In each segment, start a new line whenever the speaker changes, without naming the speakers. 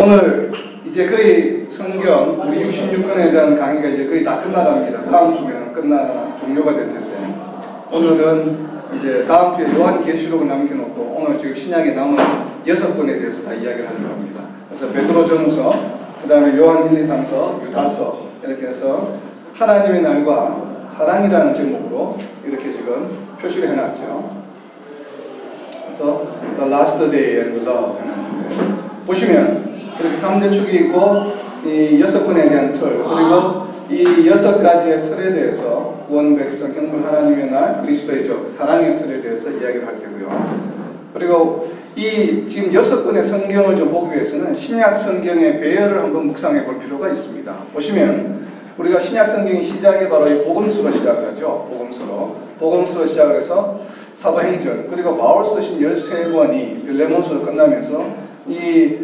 오늘 이제 거의 성경 우리 66권에 대한 강의가 이제 거의 다 끝나갑니다. 다음 주면 종료가 될 텐데, 오늘은 이제 다음 주에 요한계시록을 남겨놓고 오늘 지금 신약에 남은 6권에 대해서 다 이야기를 하려고 합니다. 그래서 베드로전서, 그 다음에 요한 1, 2, 3서, 유다서 이렇게 해서 하나님의 날과 사랑이라는 제목으로 이렇게 지금 표시를 해놨죠. 그래서 The Last Day and Love 보시면 이렇게 3대 축이 있고 이 6권에 대한 틀, 그리고 이 6가지의 틀에 대해서 구원, 백성, 형물, 하나님의 날, 그리스도의 적, 사랑의 틀에 대해서 이야기를 할 테고요. 그리고 이 지금 6권의 성경을 좀 보기 위해서는 신약 성경의 배열을 한번 묵상해 볼 필요가 있습니다. 보시면 우리가 신약 성경의 시작이 바로 이 복음서로 시작을 하죠. 복음서로 시작을 해서 사도행전, 그리고 바울 쓰신 13권이 레몬서로 끝나면서 이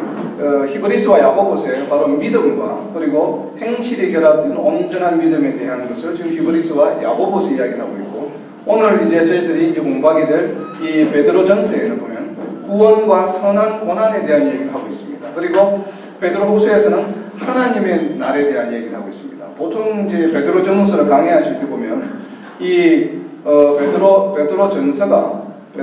히브리서와 야고보서에 바로 믿음과 그리고 행실이 결합된 온전한 믿음에 대한 것을 지금 히브리서와 야고보서 이야기를 하고 있고, 오늘 이제 저희들이 이제 공부하게 될 이 베드로전서에는 보면 구원과 선한 고난에 대한 얘기를 하고 있습니다. 그리고 베드로후서에서는 하나님의 날에 대한 얘기를 하고 있습니다. 보통 이제 베드로전서를 강의하실 때 보면 이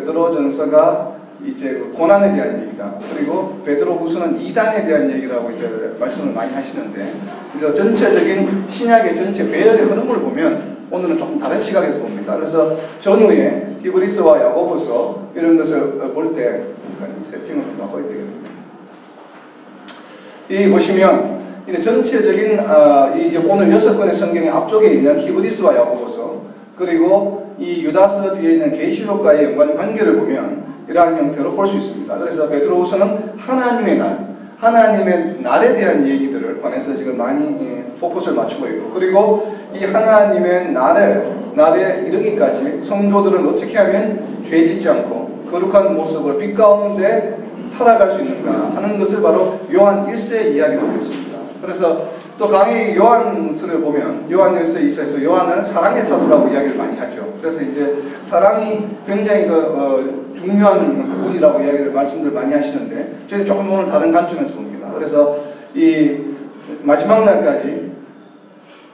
베드로전서가 이제 그 고난에 대한 얘기다. 그리고 베드로후서는 이단에 대한 얘기라고 이제 말씀을 많이 하시는데, 그래서 전체적인 신약의 전체 배열의 흐름을 보면 오늘은 조금 다른 시각에서 봅니다. 그래서 전후에 히브리서와 야고보서 이런 것을 볼 때 세팅을 좀 바꿔야 되겠네요. 이 보시면 이제 전체적인 이제 오늘 6권의 성경의 앞쪽에 있는 히브리서와 야고보서, 그리고 이 유다서 뒤에 있는 계시록과의 연관 관계를 보면 이러한 형태로 볼 수 있습니다. 그래서 베드로후서는 하나님의 날에 대한 얘기들을 관해서 지금 많이 포커스를 맞추고 있고, 그리고 이 하나님의 날에 이르기까지 성도들은 어떻게 하면 죄 짓지 않고 거룩한 모습으로 빛 가운데 살아갈 수 있는가 하는 것을 바로 요한 1세에 이야기하고 있습니다. 그래서 또 강의 요한서를 보면 요한 1서 2서에서 요한을 사랑의 사도라고 이야기를 많이 하죠. 그래서 이제 사랑이 굉장히 중요한 부분이라고 이야기를 말씀들 많이 하시는데, 저희는 조금 오늘 다른 관점에서 봅니다. 그래서 이 마지막 날까지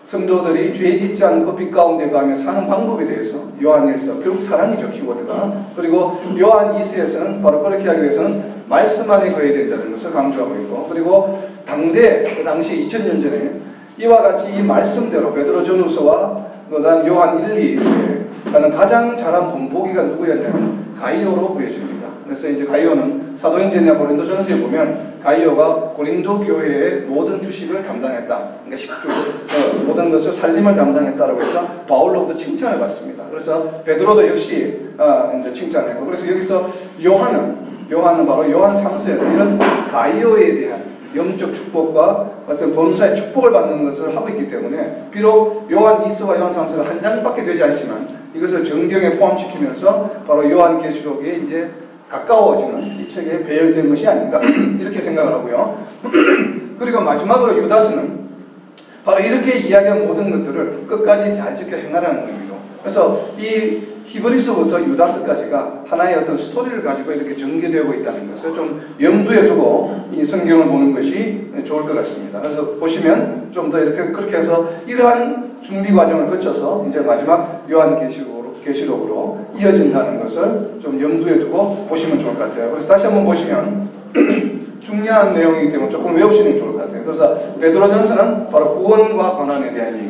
성도들이 죄 짓지 않고 빛 가운데 가며 사는 방법에 대해서 요한 1서, 결국 사랑이죠, 키워드가. 그리고 요한 2서에서는 바로 그렇게 하기 위해서는 말씀 안에 거해야 된다는 것을 강조하고 있고, 그리고 그 당시 2000년 전에 이와 같이 이 말씀대로 베드로전후서와 그다음 요한 1, 2서에 가는 가장 잘한 본보기가 누구였냐면 가이오로 보여집니다. 그래서 이제 가이오는 사도행전이나 고린도전서에 보면 가이오가 고린도 교회의 모든 주식을 담당했다. 그러니까 식주, 모든 것을 살림을 담당했다라고 해서 바울로부터 칭찬을 받습니다. 그래서 베드로도 역시 이제 칭찬했고, 그래서 여기서 요한은 바로 요한 3서에서 이런 가이오에 대한 영적 축복과 어떤 범사의 축복을 받는 것을 하고 있기 때문에, 비록 요한 2서와 요한 3서가 한 장밖에 되지 않지만 이것을 정경에 포함시키면서 바로 요한계시록에 이제 가까워지는 이 책에 배열된 것이 아닌가 이렇게 생각을 하고요. 그리고 마지막으로 유다서는 바로 이렇게 이야기한 모든 것들을 끝까지 잘 지켜 행하라는 의미로, 그래서 이 히브리서부터 유다서까지가 하나의 어떤 스토리를 가지고 이렇게 전개되고 있다는 것을 좀 염두에 두고 이 성경을 보는 것이 좋을 것 같습니다. 그래서 보시면 좀 더 이렇게 그렇게 해서 이러한 준비 과정을 거쳐서 이제 마지막 요한계시록으로 이어진다는 것을 좀 염두에 두고 보시면 좋을 것 같아요. 그래서 다시 한번 보시면 중요한 내용이기 때문에 조금 외우시는 게 좋을 것 같아요. 그래서 베드로전서는 바로 구원과 고난에 대한 얘기,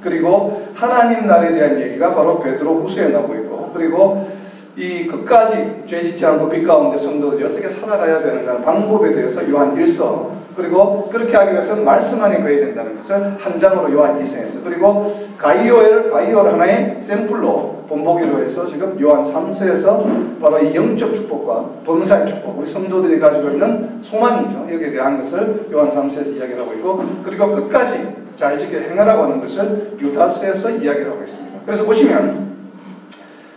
그리고 하나님 날에 대한 얘기가 바로 베드로후서에 나오고 있고, 그리고 이 끝까지 죄 짓지 않고 빛 가운데 성도들이 어떻게 살아가야 되는가 하는 방법에 대해서 요한 1서, 그리고 그렇게 하기 위해서는 말씀 안에 거해야 된다는 것을 한 장으로 요한 2서에서, 그리고 가이오를 하나의 샘플로 본보기로 해서 지금 요한 3서에서 바로 이 영적 축복과 범사의 축복, 우리 성도들이 가지고 있는 소망이죠, 여기에 대한 것을 요한 3서에서 이야기를 하고 있고, 그리고 끝까지 잘 지켜 행하라고 하는 것을 유다서에서 이야기를 하고 있습니다. 그래서 보시면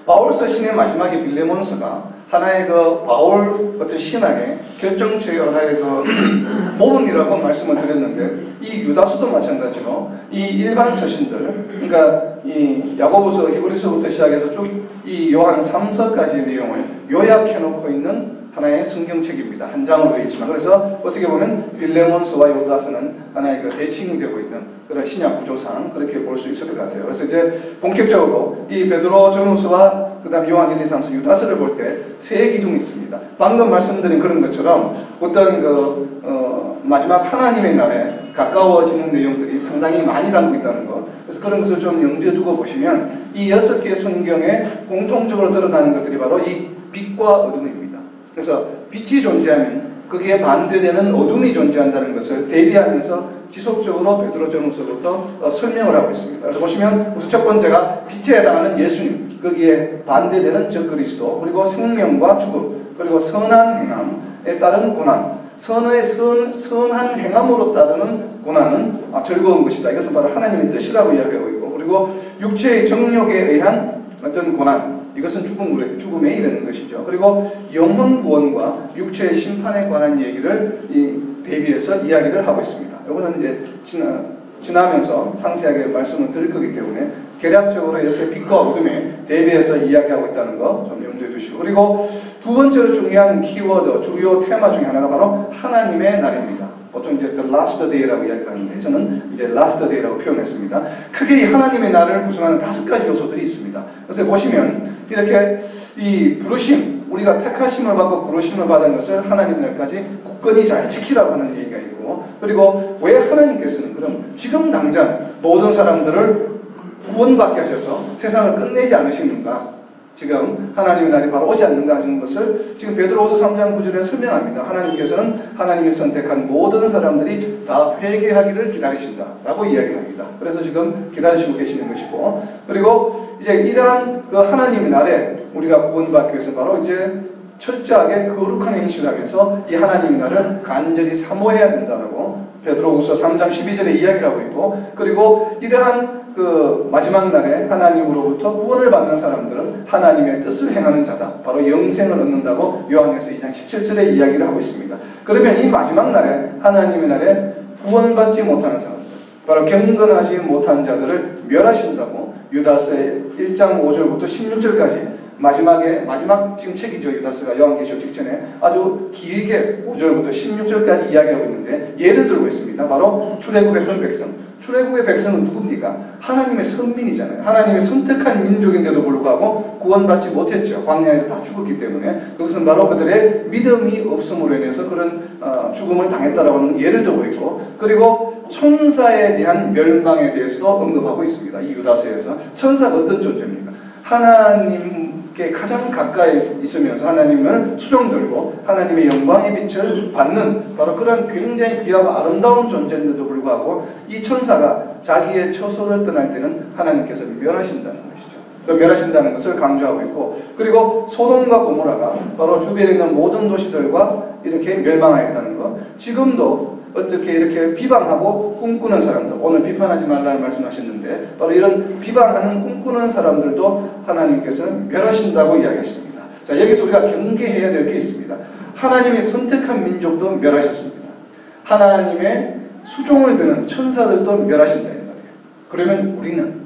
바울서 신의 마지막에 빌레몬서가 하나의 바울 어떤 신앙의 결정체의 하나의 모범이라고 말씀을 드렸는데, 이 유다서도 마찬가지로 이 일반 서신들, 그러니까 이 야고보서, 히브리서부터 시작해서 쭉 이 요한 3서까지의 내용을 요약해 놓고 있는 하나의 성경책입니다. 한 장으로 되어 있지만 그래서 어떻게 보면 빌레몬서와 유다서는 하나의 그 대칭이 되고 있는 그런 신약 구조상 그렇게 볼 수 있을 것 같아요. 그래서 이제 본격적으로 이 베드로 전후서와 그다음 요한 1, 2, 3서 유다서를 볼 때 세 기둥이 있습니다. 방금 말씀드린 그런 것처럼 어떤 마지막 하나님의 날에 가까워지는 내용들이 상당히 많이 담고 있다는 것. 그래서 그런 것을 좀 염두에 두고 보시면 이 6개의 성경에 공통적으로 드러나는 것들이 바로 이 빛과 어둠입니다. 그래서 빛이 존재하면 거기에 반대되는 어둠이 존재한다는 것을 대비하면서 지속적으로 베드로전후서부터 설명을 하고 있습니다. 그래서 보시면 우선 첫 번째가 빛에 해당하는 예수님, 거기에 반대되는 적그리스도, 그리고 생명과 죽음, 그리고 선한 행함에 따른 고난, 선한 행함으로 따르는 고난은 즐거운 것이다. 이것은 바로 하나님의 뜻이라고 이야기하고 있고, 그리고 육체의 정욕에 의한 어떤 고난, 이것은 죽음에 이르는 것이죠. 그리고 영혼 구원과 육체의 심판에 관한 얘기를 대비해서 이야기를 하고 있습니다. 이거는 이제 지나면서 상세하게 말씀을 드릴 거기 때문에 개략적으로 이렇게 빛과 어둠에 대비해서 이야기하고 있다는 거 좀 염두에 두시고, 그리고 두 번째로 중요한 키워드, 주요 테마 중에 하나가 바로 하나님의 날입니다. 보통 이제 The Last Day라고 이야기하는데 저는 이제 Last Day라고 표현했습니다. 크게 이 하나님의 날을 구성하는 5가지 요소들이 있습니다. 그래서 보시면 이렇게 이 부르심, 우리가 택하심을 받고 부르심을 받은 것을 하나님 날까지 굳건히 잘 지키라고 하는 얘기가 있고, 그리고 왜 하나님께서는 그럼 지금 당장 모든 사람들을 구원받게 하셔서 세상을 끝내지 않으시는가? 지금 하나님의 날이 바로 오지 않는가 하는 것을 지금 베드로후서 3장 9절에 설명합니다. 하나님께서는 하나님이 선택한 모든 사람들이 다 회개하기를 기다리신다 라고 이야기합니다. 그래서 지금 기다리시고 계시는 것이고, 그리고 이제 이러한 그 하나님의 날에 우리가 구원받기 위해서 바로 이제 철저하게 거룩한 행실을 하면서 이 하나님의 날을 간절히 사모해야 된다라고 베드로후서 3장 12절에 이야기를 하고 있고, 그리고 이러한 그 마지막 날에 하나님으로부터 구원을 받는 사람들은 하나님의 뜻을 행하는 자다. 바로 영생을 얻는다고 요한일서 2장 17절에 이야기를 하고 있습니다. 그러면 이 마지막 날에 하나님의 날에 구원받지 못하는 사람들, 바로 경건하지 못한 자들을 멸하신다고 유다서의 1장 5절부터 16절까지 마지막 지금 책이죠. 유다서가 요한계시록 직전에 아주 길게 5절부터 16절까지 이야기하고 있는데 예를 들고 있습니다. 바로 출애굽했던 백성. 출애굽의 백성은 누굽니까? 하나님의 선민이잖아요. 하나님의 선택한 민족인데도 불구하고 구원받지 못했죠. 광야에서 다 죽었기 때문에. 그것은 바로 그들의 믿음이 없음으로 인해서 그런 죽음을 당했다라고 하는 예를 들고 있고, 그리고 천사에 대한 멸망에 대해서도 언급하고 있습니다. 이 유다서에서. 천사가 어떤 존재입니까? 하나님께 가장 가까이 있으면서 하나님을 수종들고 하나님의 영광의 빛을 받는 바로 그런 굉장히 귀하고 아름다운 존재인데도 불구하고 이 천사가 자기의 처소를 떠날 때는 하나님께서 멸하신다는 것이죠. 멸하신다는 것을 강조하고 있고, 그리고 소돔과 고모라가 바로 주변에 있는 모든 도시들과 이렇게 멸망하였다는 것. 지금도 어떻게 이렇게 비방하고 꿈꾸는 사람들, 오늘 비판하지 말라는 말씀하셨는데 바로 이런 비방하는 꿈꾸는 사람들도 하나님께서는 멸하신다고 이야기하십니다. 자, 여기서 우리가 경계해야 될 게 있습니다. 하나님이 선택한 민족도 멸하셨습니다. 하나님의 수종을 드는 천사들도 멸하신다 이 말이에요. 그러면 우리는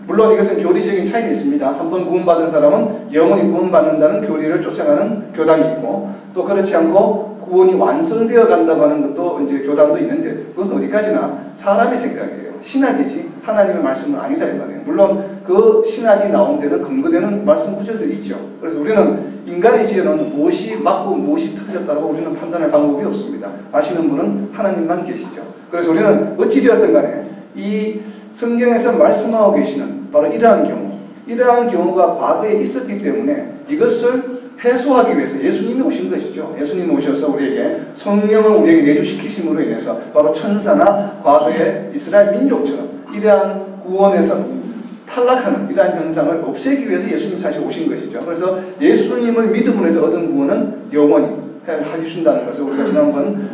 물론 이것은 교리적인 차이가 있습니다. 한번 구원받은 사람은 영원히 구원받는다는 교리를 쫓아가는 교단이 있고, 또 그렇지 않고 구원이 완성되어 간다고 하는 것도 이제 교단도 있는데, 그것은 어디까지나 사람의 생각이에요. 신학이지 하나님의 말씀은 아니라 이 말이에요. 물론 그 신학이 나온 데는 근거되는 말씀 구절들이 있죠. 그래서 우리는 인간의 지혜는 무엇이 맞고 무엇이 틀렸다고 우리는 판단할 방법이 없습니다. 아시는 분은 하나님만 계시죠. 그래서 우리는 어찌되었든 간에 이 성경에서 말씀하고 계시는 바로 이러한 경우가 과거에 있었기 때문에 이것을 해소하기 위해서 예수님이 오신 것이죠. 예수님이 오셔서 우리에게 성령을 우리에게 내주시키심으로 인해서 바로 천사나 과거의 이스라엘 민족처럼 이러한 구원에서 탈락하는 이러한 현상을 없애기 위해서 예수님 사실 오신 것이죠. 그래서 예수님을 믿음으로 해서 얻은 구원은 영원히 해주신다는 것을 우리가 지난번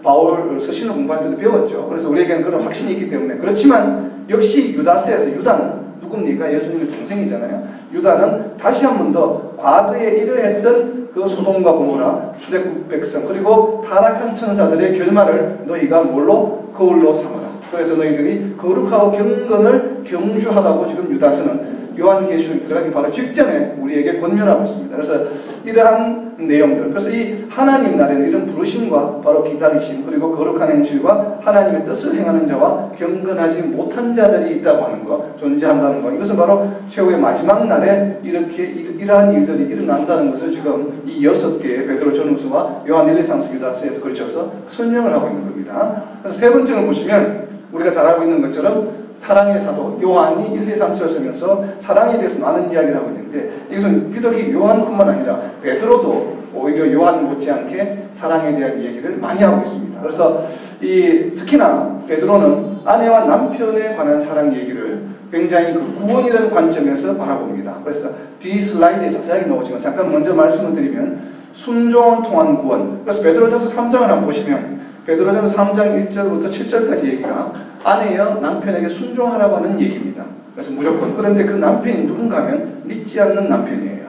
바울 서신을 공부할 때도 배웠죠. 그래서 우리에게는 그런 확신이 있기 때문에. 그렇지만 역시 유다서에서 유다는 누굽니까? 예수님의 동생이잖아요. 유다는 다시 한 번 더 과거에 일을 했던 그 소돔과 고모라, 출애굽 백성, 그리고 타락한 천사들의 결말을 너희가 뭘로? 거울로 삼아라. 그래서 너희들이 거룩하고 경건을 경주하라고 지금 유다서는 요한계시록에 들어가기 바로 직전에 우리에게 권면하고 있습니다. 그래서 이러한 내용들, 그래서 이 하나님 나라는 이런 부르심과 바로 기다리심, 그리고 거룩한 행실과 하나님의 뜻을 행하는 자와 경건하지 못한 자들이 있다고 하는 것, 존재한다는 것, 이것은 바로 최후의 마지막 날에 이렇게 이러한 일들이 일어난다는 것을 지금 이 6개의 베드로 전후서와 요한 1, 2, 3서 유다서에서 걸쳐서 설명을 하고 있는 겁니다. 그래서 세 번째는 보시면 우리가 잘 알고 있는 것처럼 사랑의 사도 요한이 1, 2, 3서를 쓰면서 사랑에 대해서 많은 이야기를 하고 있는데, 이것은 비독이 요한뿐만 아니라 베드로도 오히려 요한 못지않게 사랑에 대한 얘기를 많이 하고 있습니다. 그래서 특히나 베드로는 아내와 남편에 관한 사랑 얘기를 굉장히 그 구원이라는 관점에서 바라봅니다. 그래서 뒤 슬라이드에 자세하게 나오지만 잠깐 먼저 말씀을 드리면 순종을 통한 구원. 그래서 베드로전서 3장을 한번 보시면 베드로전서 3장 1절부터 7절까지 얘기가 아내여 남편에게 순종하라고 하는 얘기입니다. 그래서 무조건. 그런데 그 남편이 누군가 하면 믿지 않는 남편이에요.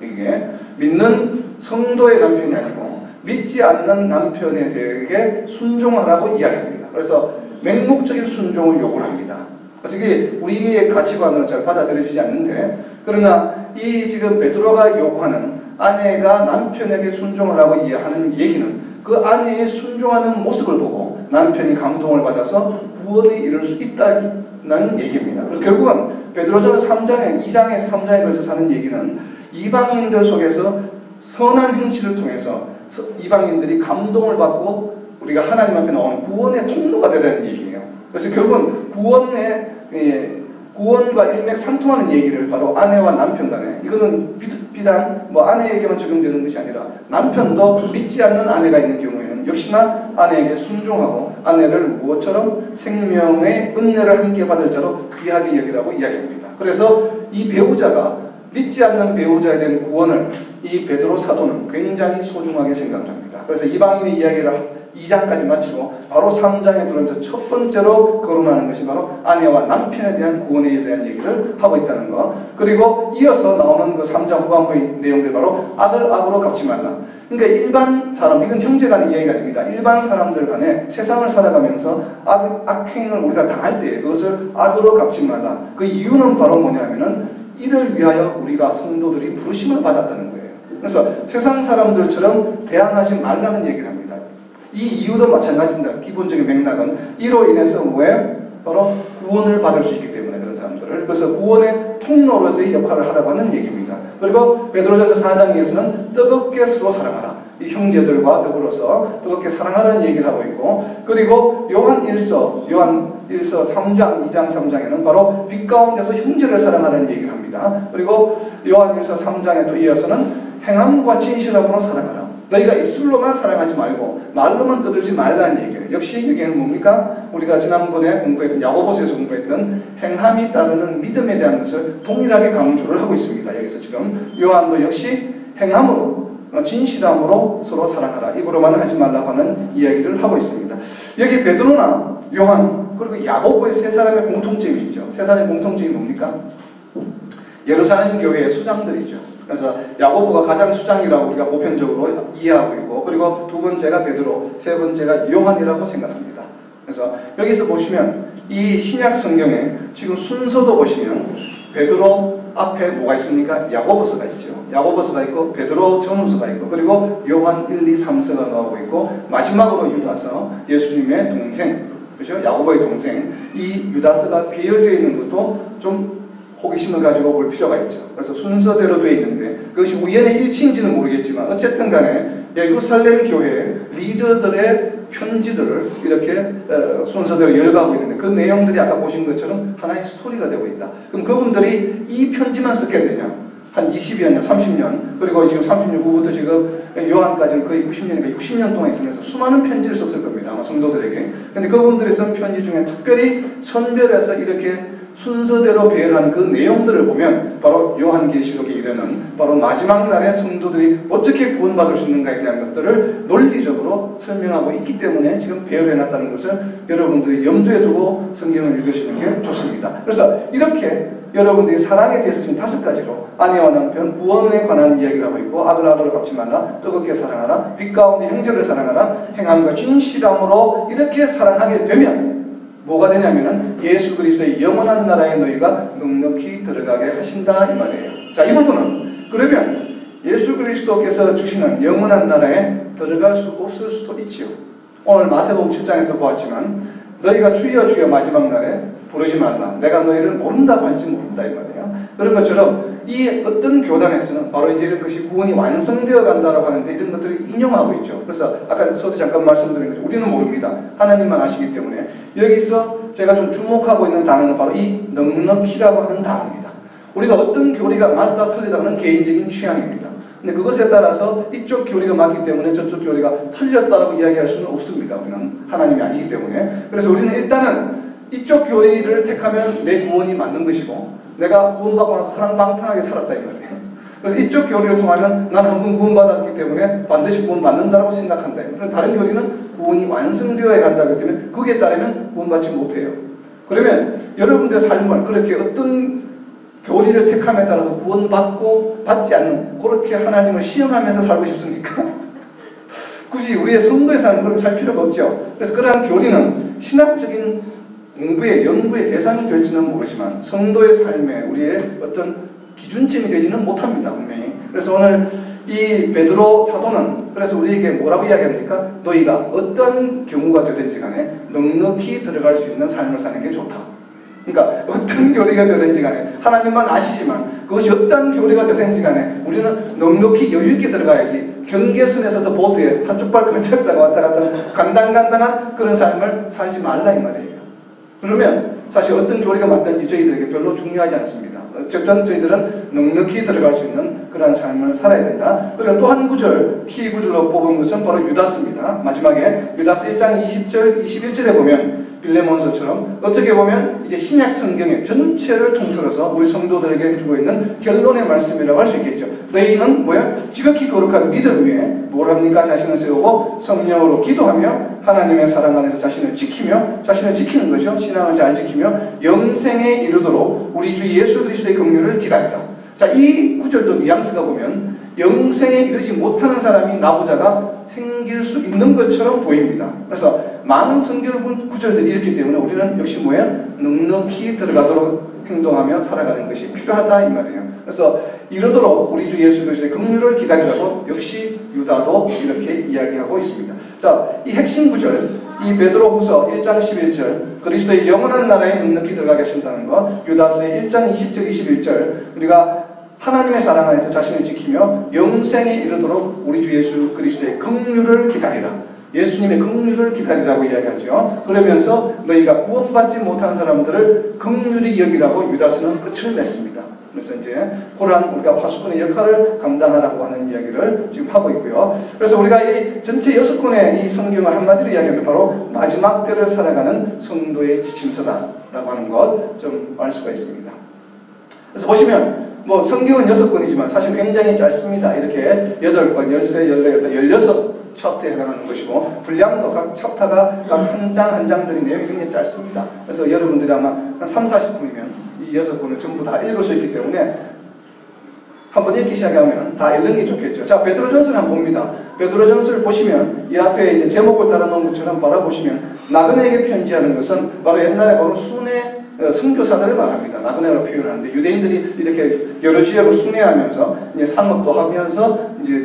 이게 믿는 성도의 남편이 아니고 믿지 않는 남편에 대해 순종하라고 이야기합니다. 그래서 맹목적인 순종을 요구를 합니다. 그래서 이게 우리의 가치관으로 잘 받아들여지지 않는데, 그러나 이 지금 베드로가 요구하는 아내가 남편에게 순종하라고 이해하는 얘기는 그 아내의 순종하는 모습을 보고 남편이 감동을 받아서 구원에 이를 수 있다는 얘기입니다. 그래서 결국은 베드로전서 3장에 2장에서 3장에 걸쳐서 하는 얘기는 이방인들 속에서 선한 행실을 통해서 이방인들이 감동을 받고 우리가 하나님 앞에 나오는 구원의 통로가 되라는 얘기예요. 그래서 결국은 구원과 일맥상통하는 얘기를 바로 아내와 남편 간에, 이거는 비단 아내에게만 적용되는 것이 아니라 남편도 믿지 않는 아내가 있는 경우에는 역시나 아내에게 순종하고 아내를 무엇처럼 생명의 은혜를 함께 받을 자로 귀하게 여기라고 이야기합니다. 그래서 이 배우자가 믿지 않는 배우자에 대한 구원을 이 베드로 사도는 굉장히 소중하게 생각을 합니다. 그래서 이방인의 이야기를 2장까지 마치고 바로 3장에 들어오면서 첫 번째로 거론하는 것이 바로 아내와 남편에 대한 구원에 대한 얘기를 하고 있다는 것. 그리고 이어서 나오는 그 3장 후반부의 내용들 바로 악을 악으로 갚지 말라. 그러니까 일반 사람, 이건 형제 간의 이야기가 아닙니다. 일반 사람들 간에 세상을 살아가면서 악행을 우리가 당할 때 그것을 악으로 갚지 말라. 그 이유는 바로 뭐냐면은 이를 위하여 우리가 성도들이 부르심을 받았다는 거예요. 그래서 세상 사람들처럼 대항하지 말라는 얘기를 합니다. 이 이유도 마찬가지입니다. 기본적인 맥락은 이로 인해서 바로 구원을 받을 수 있기 때문에 그런 사람들을. 그래서 구원의 통로로서의 역할을 하라고 하는 얘기입니다. 그리고 베드로전서 4장에서는 뜨겁게 서로 사랑하라. 이 형제들과 더불어서 뜨겁게 사랑하라는 얘기를 하고 있고, 그리고 요한 1서 3장, 2장, 3장에는 바로 빛 가운데서 형제를 사랑하라는 얘기를 합니다. 그리고 요한 1서 3장에 또 이어서는 행함과 진실함으로 사랑하라. 너희가 입술로만 사랑하지 말고 말로만 떠들지 말라는 얘기예요. 역시 여기에는 뭡니까? 우리가 지난번에 공부했던 야고보서에서 공부했던 행함이 따르는 믿음에 대한 것을 동일하게 강조를 하고 있습니다. 여기서 지금 요한도 역시 행함으로 진실함으로 서로 사랑하라. 입으로만 하지 말라고 하는 이야기를 하고 있습니다. 여기 베드로나 요한 그리고 야고보의 세 사람의 공통점이 있죠. 세 사람의 공통점이 뭡니까? 예루살렘 교회의 수장들이죠. 그래서 야고보가 가장 수장이라고 우리가 보편적으로 이해하고 있고, 그리고 두 번째가 베드로, 세 번째가 요한이라고 생각합니다. 그래서 여기서 보시면 이 신약 성경에 지금 순서도 보시면 베드로 앞에 뭐가 있습니까? 야고보서가 있죠. 야고보서가 있고 베드로 전후서가 있고, 그리고 요한 1, 2, 3서가 나오고 있고, 마지막으로 유다서, 예수님의 동생, 그렇죠? 야고보의 동생, 이 유다서가 비열되어 있는 것도 좀 호기심을 가지고 볼 필요가 있죠. 그래서 순서대로 되어 있는데 그것이 우연의 일치인지는 모르겠지만 어쨌든 간에 예루살렘 교회 리더들의 편지들을 이렇게 순서대로 열거하고 있는데 그 내용들이 아까 보신 것처럼 하나의 스토리가 되고 있다. 그럼 그분들이 이 편지만 썼겠느냐? 한 20여 년, 30년, 그리고 지금 30년 후부터 지금 요한까지는 거의 90년이니까 60년 동안 있으면서 수많은 편지를 썼을 겁니다. 아마 성도들에게. 근데 그분들이 쓴 편지 중에 특별히 선별해서 이렇게 순서대로 배열한 그 내용들을 보면 바로 요한계시록에 이르는 바로 마지막 날에 성도들이 어떻게 구원받을 수 있는가에 대한 것들을 논리적으로 설명하고 있기 때문에 지금 배열해놨다는 것을 여러분들이 염두에 두고 성경을 읽으시는 게 좋습니다. 그래서 이렇게 여러분들이 사랑에 대해서 지금 5가지로 아내와 남편, 구원에 관한 이야기를 하고 있고, 악을 악으로 갚지 말라, 뜨겁게 사랑하라, 빛 가운데 형제를 사랑하라, 행함과 진실함으로 이렇게 사랑하게 되면 뭐가 되냐면은 예수 그리스도의 영원한 나라에 너희가 넉넉히 들어가게 하신다 이 말이에요. 자, 이 부분은 그러면 예수 그리스도께서 주시는 영원한 나라에 들어갈 수 없을 수도 있지요. 오늘 마태복음 7장에서도 보았지만 너희가 주여 주여 마지막 날에 부르지 말라. 내가 너희를 모른다 할지 모른다 이 말이에요. 그런 것처럼 이 어떤 교단에서는 바로 이제 이런 것이 구원이 완성되어 간다라고 하는데 이런 것들을 인용하고 있죠. 그래서 아까 저도 잠깐 말씀드린 거죠. 우리는 모릅니다. 하나님만 아시기 때문에 여기서 제가 좀 주목하고 있는 단어는 바로 이 넉넉히라고 하는 단어입니다. 우리가 어떤 교리가 맞다 틀리다는 개인적인 취향입니다. 근데 그것에 따라서 이쪽 교리가 맞기 때문에 저쪽 교리가 틀렸다라고 이야기할 수는 없습니다. 우리는 하나님이 아니기 때문에. 그래서 우리는 일단은 이쪽 교리를 택하면 내 구원이 맞는 것이고 내가 구원받고 나서 사랑방탕하게 살았다 이 말이에요. 그래서 이쪽 교리를 통하면 나는 한 번 구원받았기 때문에 반드시 구원받는다고 생각한다. 그래서 다른 교리는 구원이 완성되어야 간다기 때문에 거기에 따르면 구원받지 못해요. 그러면 여러분들의 삶을 그렇게 어떤 교리를 택함에 따라서 구원받고 받지 않는 그렇게 하나님을 시험하면서 살고 싶습니까? 굳이 우리의 성도의 삶을 그렇게 살 필요가 없죠. 그래서 그러한 교리는 신학적인 연구의 대상이 될지는 모르지만 성도의 삶에 우리의 어떤 기준점이 되지는 못합니다. 분명히. 그래서 오늘 이 베드로 사도는 그래서 우리에게 뭐라고 이야기합니까? 너희가 어떤 경우가 되든지 간에 넉넉히 들어갈 수 있는 삶을 사는 게 좋다. 그러니까 어떤 교리가 되든지 간에 하나님만 아시지만 그것이 어떤 교리가 되든지 간에 우리는 넉넉히 여유있게 들어가야지 경계선에 서서 보드에 한쪽 발 걸쳤다가 왔다 갔다 하는 간당간당한 그런 삶을 살지 말라 이 말이에요. 그러면 사실 어떤 교리가 맞든지 저희들에게 별로 중요하지 않습니다. 어쨌든 저희들은 넉넉히 들어갈 수 있는 그런 삶을 살아야 된다. 그리고 또 한 구절, 키 구절로 뽑은 것은 바로 유다스입니다. 마지막에 유다스 1장 20절, 21절에 보면 빌레몬서처럼 어떻게 보면 이제 신약 성경의 전체를 통틀어서 우리 성도들에게 해주고 있는 결론의 말씀이라고 할 수 있겠죠. 너희는 뭐야? 지극히 거룩한 믿음 위에 뭘 합니까? 자신을 세우고 성령으로 기도하며 하나님의 사랑 안에서 자신을 지키는 것이죠. 신앙을 잘 지키며 영생에 이르도록 우리 주 예수 그리스도의 긍휼을 기다리라. 자, 이 구절도 뉘앙스가 보면 영생에 이르지 못하는 사람이 나보자가 생길 수 있는 것처럼 보입니다. 그래서 많은 성경 구절들이 있기 때문에 우리는 역시 뭐예요? 넉넉히 들어가도록 행동하며 살아가는 것이 필요하다 이 말이에요. 그래서 이르도록 우리 주 예수 그리스도의 긍휼을 기다리라고 역시 유다도 이렇게 이야기하고 있습니다. 자, 이 핵심 구절, 이 베드로후서 1장 11절 그리스도의 영원한 나라에 넉넉히 들어가게 하신다는 것, 유다서의 1장 20절 21절 우리가 하나님의 사랑 안에서 자신을 지키며 영생에 이르도록 우리 주 예수 그리스도의 긍휼을 기다리라. 예수님의 긍휼을 기다리라고 이야기하죠. 그러면서 너희가 구원받지 못한 사람들을 긍휼히 여기라고 유다서는 끝을 맺습니다. 그래서 이제 그러한 우리가 파수꾼의 역할을 감당하라고 하는 이야기를 지금 하고 있고요. 그래서 우리가 이 전체 6권의 이 성경을 한마디로 이야기하면 바로 마지막 때를 살아가는 성도의 지침서다라고 하는 것 좀 알 수가 있습니다. 그래서 보시면 뭐 성경은 6권이지만 사실 굉장히 짧습니다. 이렇게 8권, 13, 14, 16챕터에 해당하는 것이고 분량도 각 챕터가 각 한 장 한 장들이 내용이 굉장히 짧습니다. 그래서 여러분들이 아마 한 3, 40분이면 이 6권을 전부 다 읽을 수 있기 때문에 한번 읽기 시작하면 다 읽는 게 좋겠죠. 자, 베드로전서를 한번 봅니다. 베드로전서를 보시면 이 앞에 이제 제목을 달아놓은 것처럼 바라보시면 나그네에게 편지하는 것은 바로 옛날에 바로 순회 선교사들을 말합니다. 나그네로 표현하는데 유대인들이 이렇게 여러 지역을 순회하면서 이제 상업도 하면서 이제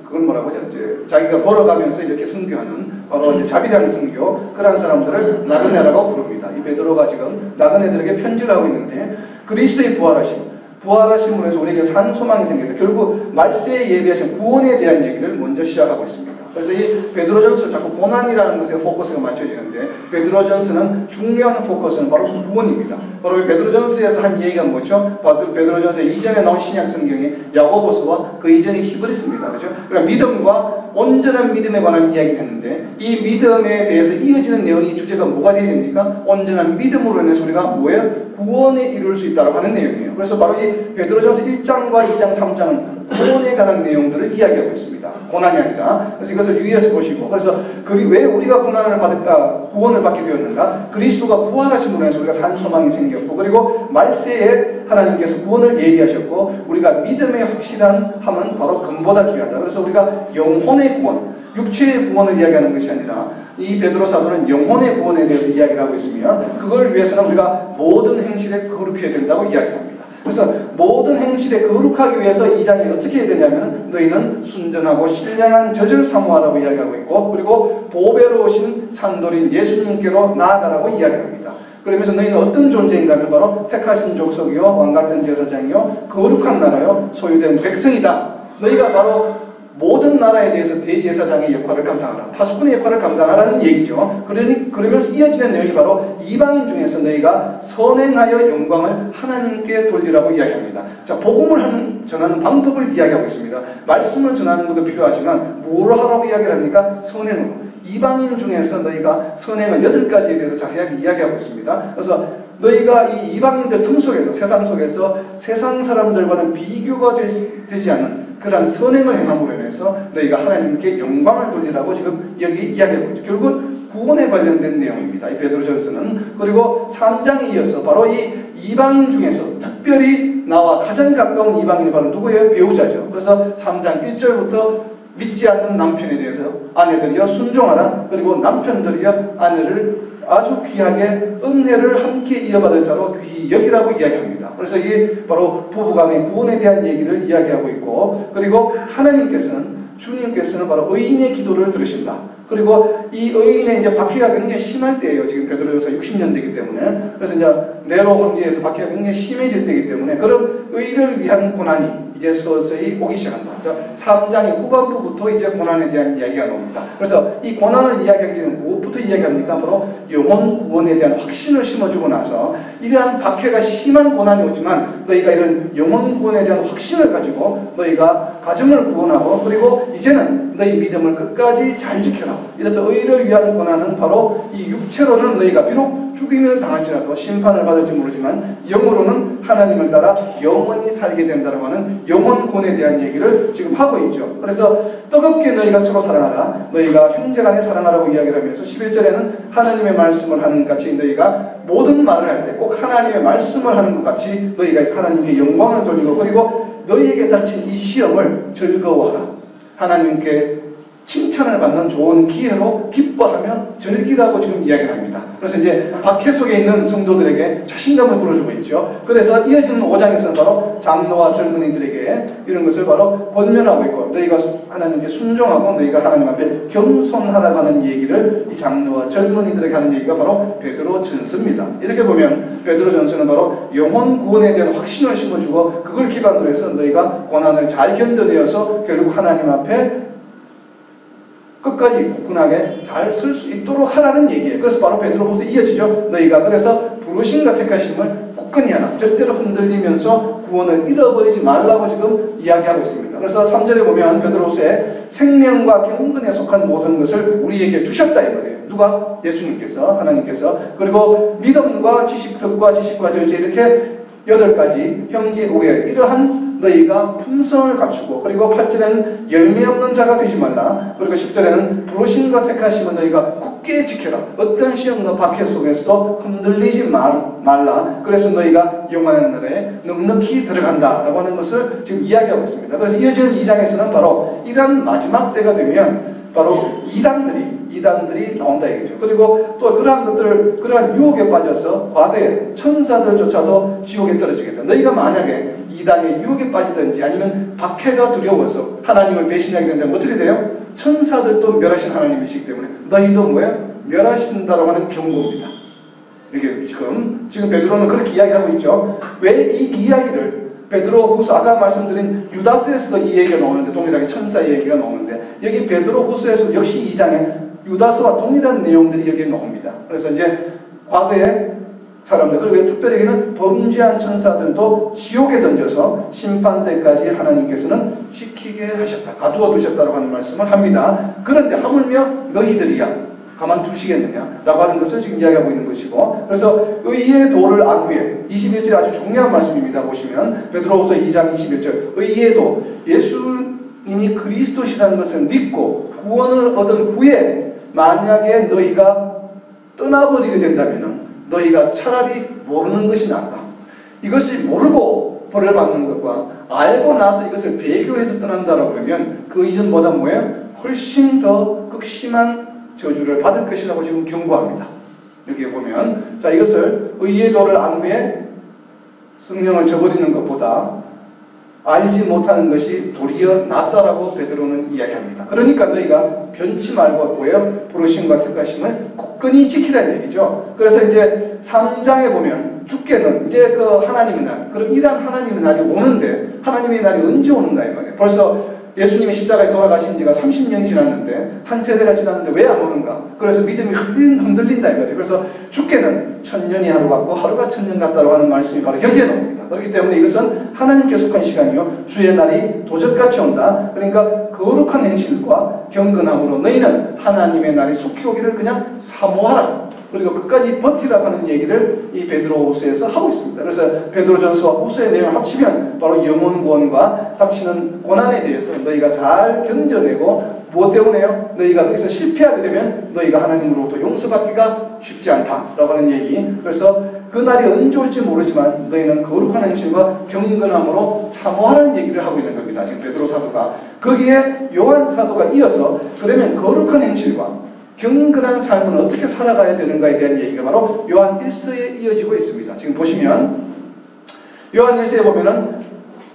그걸 뭐라고 하죠? 이제 자기가 벌어가면서 이렇게 선교하는 바로 이제 자비라는 선교 그러한 사람들을 나그네라고 부릅니다. 이 베드로가 지금 나그네들에게 편지를 하고 있는데 그리스도의 부활하심으로 해서 우리에게 산 소망이 생긴다. 결국 말세에 예비하신 구원에 대한 얘기를 먼저 시작하고 있습니다. 그래서 이 베드로전서 자꾸 고난이라는 것에 포커스가 맞춰지는데 베드로전서는 중요한 포커스는 바로 구원입니다. 바로 베드로전서에서 한 얘기가 뭐죠? 베드로전서 이전에 나온 신약 성경이 야고보서와 그 이전이 히브리서입니다. 그렇죠? 그러니까 믿음과 온전한 믿음에 관한 이야기를 했는데 이 믿음에 대해서 이어지는 내용이 주제가 뭐가 되어야 됩니까? 온전한 믿음으로 인해서 우리가 뭐예요? 구원에 이룰 수 있다고 하는 내용이에요. 그래서 바로 이 베드로전서 1장과 2장, 3장은 구원에 관한 내용들을 이야기하고 있습니다. 고난이 아니라. 그래서 이것을 유의해서 보시고 그래서 왜 우리가 구원을 받게 되었는가? 그리스도가 부활하심으로 해서 우리가 산 소망이 생겼고 그리고 말세에 하나님께서 구원을 예비하셨고 우리가 믿음의 확실한 함은 바로 금보다 귀하다. 그래서 우리가 영혼의 구원, 육체의 구원을 이야기하는 것이 아니라 이 베드로 사도는 영혼의 구원에 대해서 이야기를 하고 있으며 그걸 위해서는 우리가 모든 행실에 거룩해야 된다고 이야기합니다. 그래서 모든 행실에 거룩하기 위해서 이 장에 어떻게 해야 되냐면 너희는 순전하고 신령한 젖을 사모하라고 이야기하고 있고 그리고 보배로우신 산돌인 예수님께로 나아가라고 이야기합니다. 그러면서 너희는 어떤 존재인가 하면 바로 택하신 족속이요 왕같은 제사장이요 거룩한 나라요 소유된 백성이다. 너희가 바로 모든 나라에 대해서 대제사장의 역할을 감당하라. 파수꾼의 역할을 감당하라는 얘기죠. 그러면서 이어지는 내용이 바로 이방인 중에서 너희가 선행하여 영광을 하나님께 돌리라고 이야기합니다. 자, 복음을 전하는 방법을 이야기하고 있습니다. 말씀을 전하는 것도 필요하지만 뭐로 하라고 이야기를 합니까? 선행으로. 이방인 중에서 너희가 선행을 8가지에 대해서 자세하게 이야기하고 있습니다. 그래서 너희가 이 이방인들 틈 속에서 세상 속에서 세상 사람들과는 비교가 되지 않는 그러한 선행을 행함으로 인해서 너희가 하나님께 영광을 돌리라고 지금 여기 이야기하고 있죠. 결국 구원에 관련된 내용입니다. 이 베드로전서는. 그리고 3장에 이어서 바로 이 이방인 중에서 특별히 나와 가장 가까운 이방인이 바로 누구예요? 배우자죠. 그래서 3장 1절부터 믿지 않는 남편에 대해서 아내들이여 순종하라. 그리고 남편들이여 아내를 아주 귀하게 은혜를 함께 이어받을 자로 귀히 여기라고 이야기합니다. 그래서 이게 바로 부부간의 구원에 대한 얘기를 이야기하고 있고 그리고 주님께서는 바로 의인의 기도를 들으신다. 그리고 이 의인의 이제 박해가 굉장히 심할 때예요. 지금 베드로전서 60년대이기 때문에. 그래서 이제 네로 황제에서 박해가 굉장히 심해질 때이기 때문에 그런 의를 위한 고난이 이제 서서히 오기 시작한다. 3장의 후반부부터 이제 고난에 대한 이야기가 나옵니다. 그래서 이 고난을 이야기하기 전에 무엇부터 이야기합니까? 바로 영혼 구원에 대한 확신을 심어주고 나서 이러한 박해가 심한 고난이 오지만 너희가 이런 영혼 구원에 대한 확신을 가지고 너희가 가정을 구원하고 그리고 이제는 너희 믿음을 끝까지 잘 지켜라. 이래서 의를 위한 고난은 바로 이 육체로는 너희가 비록 죽임을 당할지라도 심판을 받을지 모르지만 영으로는 하나님을 따라 영원히 살게 된다고 하는 영혼 구원에 대한 얘기를 지금 하고 있죠. 그래서 뜨겁게 너희가 서로 사랑하라. 너희가 형제간에 사랑하라고 이야기를 하면서 11절에는 하나님의 말씀을 하는 것 같이 너희가 모든 말을 할 때 꼭 하나님의 말씀을 하는 것 같이 너희가 하나님께 영광을 돌리고 그리고 너희에게 닥친 이 시험을 즐거워하라. 하나님께 칭찬을 받는 좋은 기회로 기뻐하며 즐기라고 지금 이야기를 합니다. 그래서 이제 박해 속에 있는 성도들에게 자신감을 불어주고 있죠. 그래서 이어지는 5장에서는 바로 장로와 젊은이들에게 이런 것을 바로 권면하고 있고 너희가 하나님께 순종하고 너희가 하나님 앞에 겸손하라고 하는 얘기를 이 장로와 젊은이들에게 하는 얘기가 바로 베드로전서입니다. 이렇게 보면 베드로전서는 바로 영혼 구원에 대한 확신을 심어주고 그걸 기반으로 해서 너희가 고난을 잘 견뎌내어서 결국 하나님 앞에 끝까지 굳건하게 잘 설 수 있도록 하라는 얘기예요. 그래서 바로 베드로후서 이어지죠. 너희가 그래서 부르심과 택하심을 굳건히 하라. 절대로 흔들리면서 구원을 잃어버리지 말라고 지금 이야기하고 있습니다. 그래서 3절에 보면 베드로후서에 생명과 경건에 속한 모든 것을 우리에게 주셨다 이 말이에요. 누가? 예수님께서, 하나님께서. 그리고 믿음과 지식, 덕과 지식과 절제 이렇게 8가지 형제 우애 이러한 너희가 품성을 갖추고 그리고 8절에는 열매 없는 자가 되지 말라. 그리고 10절에는 부르심과 택하심을 너희가 굳게 지켜라. 어떤 시험과 박해 속에서도 흔들리지 말라. 그래서 너희가 영원한 나라에 넉넉히 들어간다 라고 하는 것을 지금 이야기하고 있습니다. 그래서 이어지는 2장에서는 바로 이러한 마지막 때가 되면 바로 이단들이 나온다 얘기죠. 그리고 또 그러한 유혹에 빠져서 과거에 천사들조차도 지옥에 떨어지겠다. 너희가 만약에 이단의 유혹에 빠지든지 아니면 박해가 두려워서 하나님을 배신하게 된다면 어떻게 돼요? 천사들도 멸하신 하나님이시기 때문에 너희도 뭐예요? 멸하신다라고 하는 경고입니다. 이게 지금 베드로는 그렇게 이야기하고 있죠. 왜 이 이야기를 베드로후서 아까 말씀드린 유다서에서도 이 얘기가 나오는데 동일하게 천사의 얘기가 나오는데 여기 베드로후서에서 역시 2장에 유다서와 동일한 내용들이 여기에 나옵니다. 그래서 이제 과거에 사람들 그리고 특별히는 범죄한 천사들도 지옥에 던져서 심판 때까지 하나님께서는 지키게 하셨다. 가두어 두셨다고 하는 말씀을 합니다. 그런데 하물며 너희들이야 가만두시겠느냐 라고 하는 것을 지금 이야기하고 있는 것이고 그래서 의의 도를 안 위해 21절에 아주 중요한 말씀입니다. 보시면 베드로후서 2장 21절 의의 도 예수님이 그리스도시라는 것을 믿고 구원을 얻은 후에 만약에 너희가 떠나버리게 된다면 너희가 차라리 모르는 것이 낫다. 이것이 모르고 벌을 받는 것과 알고 나서 이것을 배교해서 떠난다라고 하면 그 이전보다 뭐예요? 훨씬 더 극심한 저주를 받을 것이라고 지금 경고합니다. 여기에 보면 자 이것을 의의 도를 안 후에 성령을 저버리는 것보다 알지 못하는 것이 도리어 낫다라고 베드로는 이야기합니다. 그러니까 너희가 변치 말고 뭐예요? 부르심과 택하심을 굳건히 지키라는 얘기죠. 그래서 이제 3장에 보면 주께는 이제 그 하나님의 날, 그럼 이런 하나님의 날이 오는데 하나님의 날이 언제 오는가 이 말이에요. 벌써 예수님이 십자가에 돌아가신 지가 30년이 지났는데 한 세대가 지났는데 왜 안 오는가? 그래서 믿음이 흔들린다 이 말이에요. 그래서 주께는 1000년이 하루 같고 하루가 1000년 같다고 하는 말씀이 바로 여기에 나옵니다. 그렇기 때문에 이것은 하나님께 속한 시간이요 주의 날이 도적같이 온다. 그러니까 거룩한 행실과 경건함으로 너희는 하나님의 날이 속히 오기를 그냥 사모하라. 그리고 끝까지 버티라고 하는 얘기를 이 베드로후서에서 하고 있습니다. 그래서 베드로전서와 후서의 내용을 합치면 바로 영혼 구원과 닥치는 고난에 대해서 너희가 잘 견뎌내고 무엇 때문에요? 너희가 거기서 실패하게 되면 너희가 하나님으로부터 용서받기가 쉽지 않다라고 하는 얘기. 그래서 그 날이 언제 올지 모르지만 너희는 거룩한 행실과 경건함으로 사모하라는 얘기를 하고 있는 겁니다. 지금 베드로 사도가. 거기에 요한 사도가 이어서 그러면 거룩한 행실과 경건한 삶은 어떻게 살아가야 되는가에 대한 얘기가 바로 요한 1서에 이어지고 있습니다. 지금 보시면 요한 1서에 보면은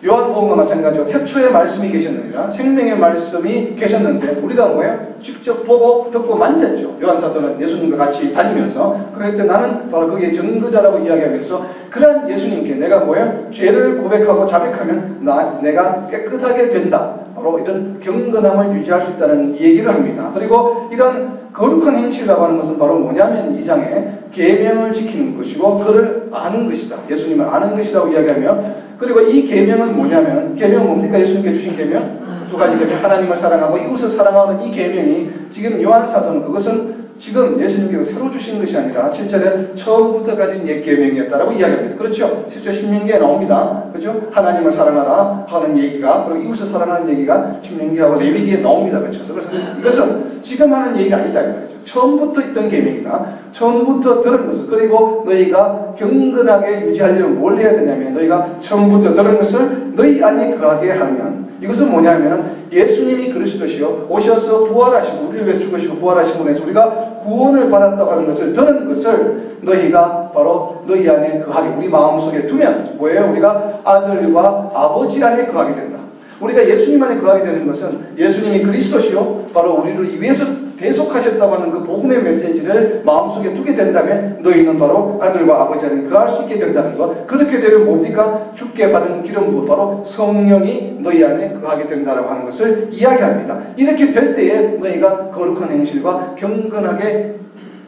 요한복음과 마찬가지로 태초에 말씀이 계셨느니라 생명의 말씀이 계셨는데 우리가 뭐예요? 직접 보고 듣고 만졌죠. 요한사도는 예수님과 같이 다니면서 그럴 때 나는 바로 거기에 증거자라고 이야기하면서 그러한 예수님께 내가 뭐예요? 죄를 고백하고 자백하면 내가 깨끗하게 된다. 바로 이런 경건함을 유지할 수 있다는 얘기를 합니다. 그리고 이런 거룩한 행실이라고 하는 것은 바로 뭐냐면 2장에 계명을 지키는 것이고 그를 아는 것이다. 예수님을 아는 것이라고 이야기하며 그리고 이 계명은 뭐냐면 계명은 뭡니까? 예수님께 주신 계명? 두 가지 계명. 하나님을 사랑하고 이웃을 사랑하는 이 계명이 지금 요한사도는 그것은 지금 예수님께서 새로 주신 것이 아니라 7절에 처음부터 가진 옛 계명이었다라고 이야기합니다. 그렇죠? 실제 신명기에 나옵니다. 그렇죠? 하나님을 사랑하라 하는 얘기가 그리고 이웃을 사랑하는 얘기가 신명기하고 레위기에 나옵니다. 그렇죠? 그래서 이것은 지금 하는 얘기가 아니다 이 말이죠. 처음부터 있던 계명이다. 처음부터 들은 것을 그리고 너희가 경건하게 유지하려면 뭘 해야 되냐면 너희가 처음부터 들은 것을 너희 안에 거하게 하면 이것은 뭐냐면 예수님이 그리스도시요 오셔서 부활하시고 우리를 위해서 죽으시고 부활하시고 해서 우리가 구원을 받았다고 하는 것을 들은 것을 너희가 바로 너희 안에 거하게 우리 마음속에 두면 뭐예요? 우리가 아들과 아버지 안에 거하게 된다. 우리가 예수님 안에 거하게 되는 것은 예수님이 그리스도시요 바로 우리를 위해서 대속하셨다고 하는 그 복음의 메시지를 마음속에 두게 된다면 너희는 바로 아들과 아버지 안에 거할 수 있게 된다는 것. 그렇게 되면 뭡니까? 주께 받은 기름 부어 바로 성령이 너희 안에 거하게 된다고 하는 것을 이야기합니다. 이렇게 될 때에 너희가 거룩한 행실과 경건하게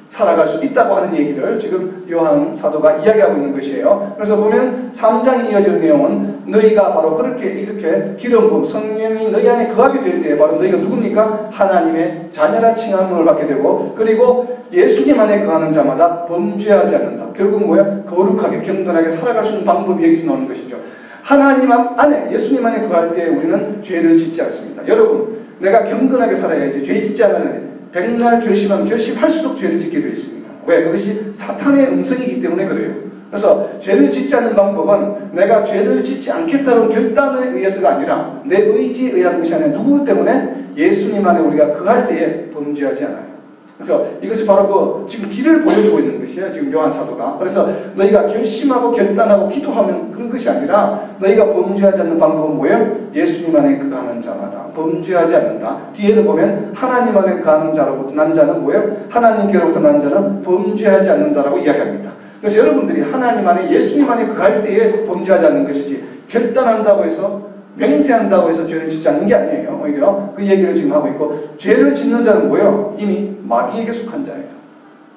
살아갈 수 있다고 하는 얘기를 지금 요한 사도가 이야기하고 있는 것이에요. 그래서 보면 3장에 이어지는 내용은 너희가 바로 그렇게 이렇게 기름 부음 성령이 너희 안에 거하게 될 때 바로 너희가 누굽니까? 하나님의 자녀라 칭함을 받게 되고 그리고 예수님 안에 거하는 자마다 범죄하지 않는다. 결국 뭐야? 거룩하게 경건하게 살아갈 수 있는 방법이 여기서 나오는 것이죠. 하나님 안에 예수님 안에 거할 때 우리는 죄를 짓지 않습니다. 여러분 내가 경건하게 살아야지 죄 짓지 않으면 백날 결심하면 결심할수록 죄를 짓게 되어 있습니다. 왜? 그것이 사탄의 음성이기 때문에 그래요. 그래서 죄를 짓지 않는 방법은 내가 죄를 짓지 않겠다는 결단에 의해서가 아니라 내 의지에 의한 것이 아니라 누구 때문에? 예수님 안에 우리가 거할 때에 범죄하지 않아요. 그러니까 이것이 바로 지금 길을 보여주고 있는 것이에요. 지금 요한 사도가. 그래서 너희가 결심하고 결단하고 기도하면 그런 것이 아니라 너희가 범죄하지 않는 방법은 뭐예요? 예수님 안에 거하는 자마다 범죄하지 않는다. 뒤에는 보면 하나님 안에 거하는 자로부터 난 자는 뭐예요? 하나님께로부터 난 자는 범죄하지 않는다라고 이야기합니다. 그래서 여러분들이 하나님 안에 예수님 안에 거할 때에 범죄하지 않는 것이지 결단한다고 해서 맹세한다고 해서 죄를 짓지 않는 게 아니에요. 오히려 그 얘기를 지금 하고 있고 죄를 짓는 자는 뭐예요? 이미 마귀에게 속한 자예요.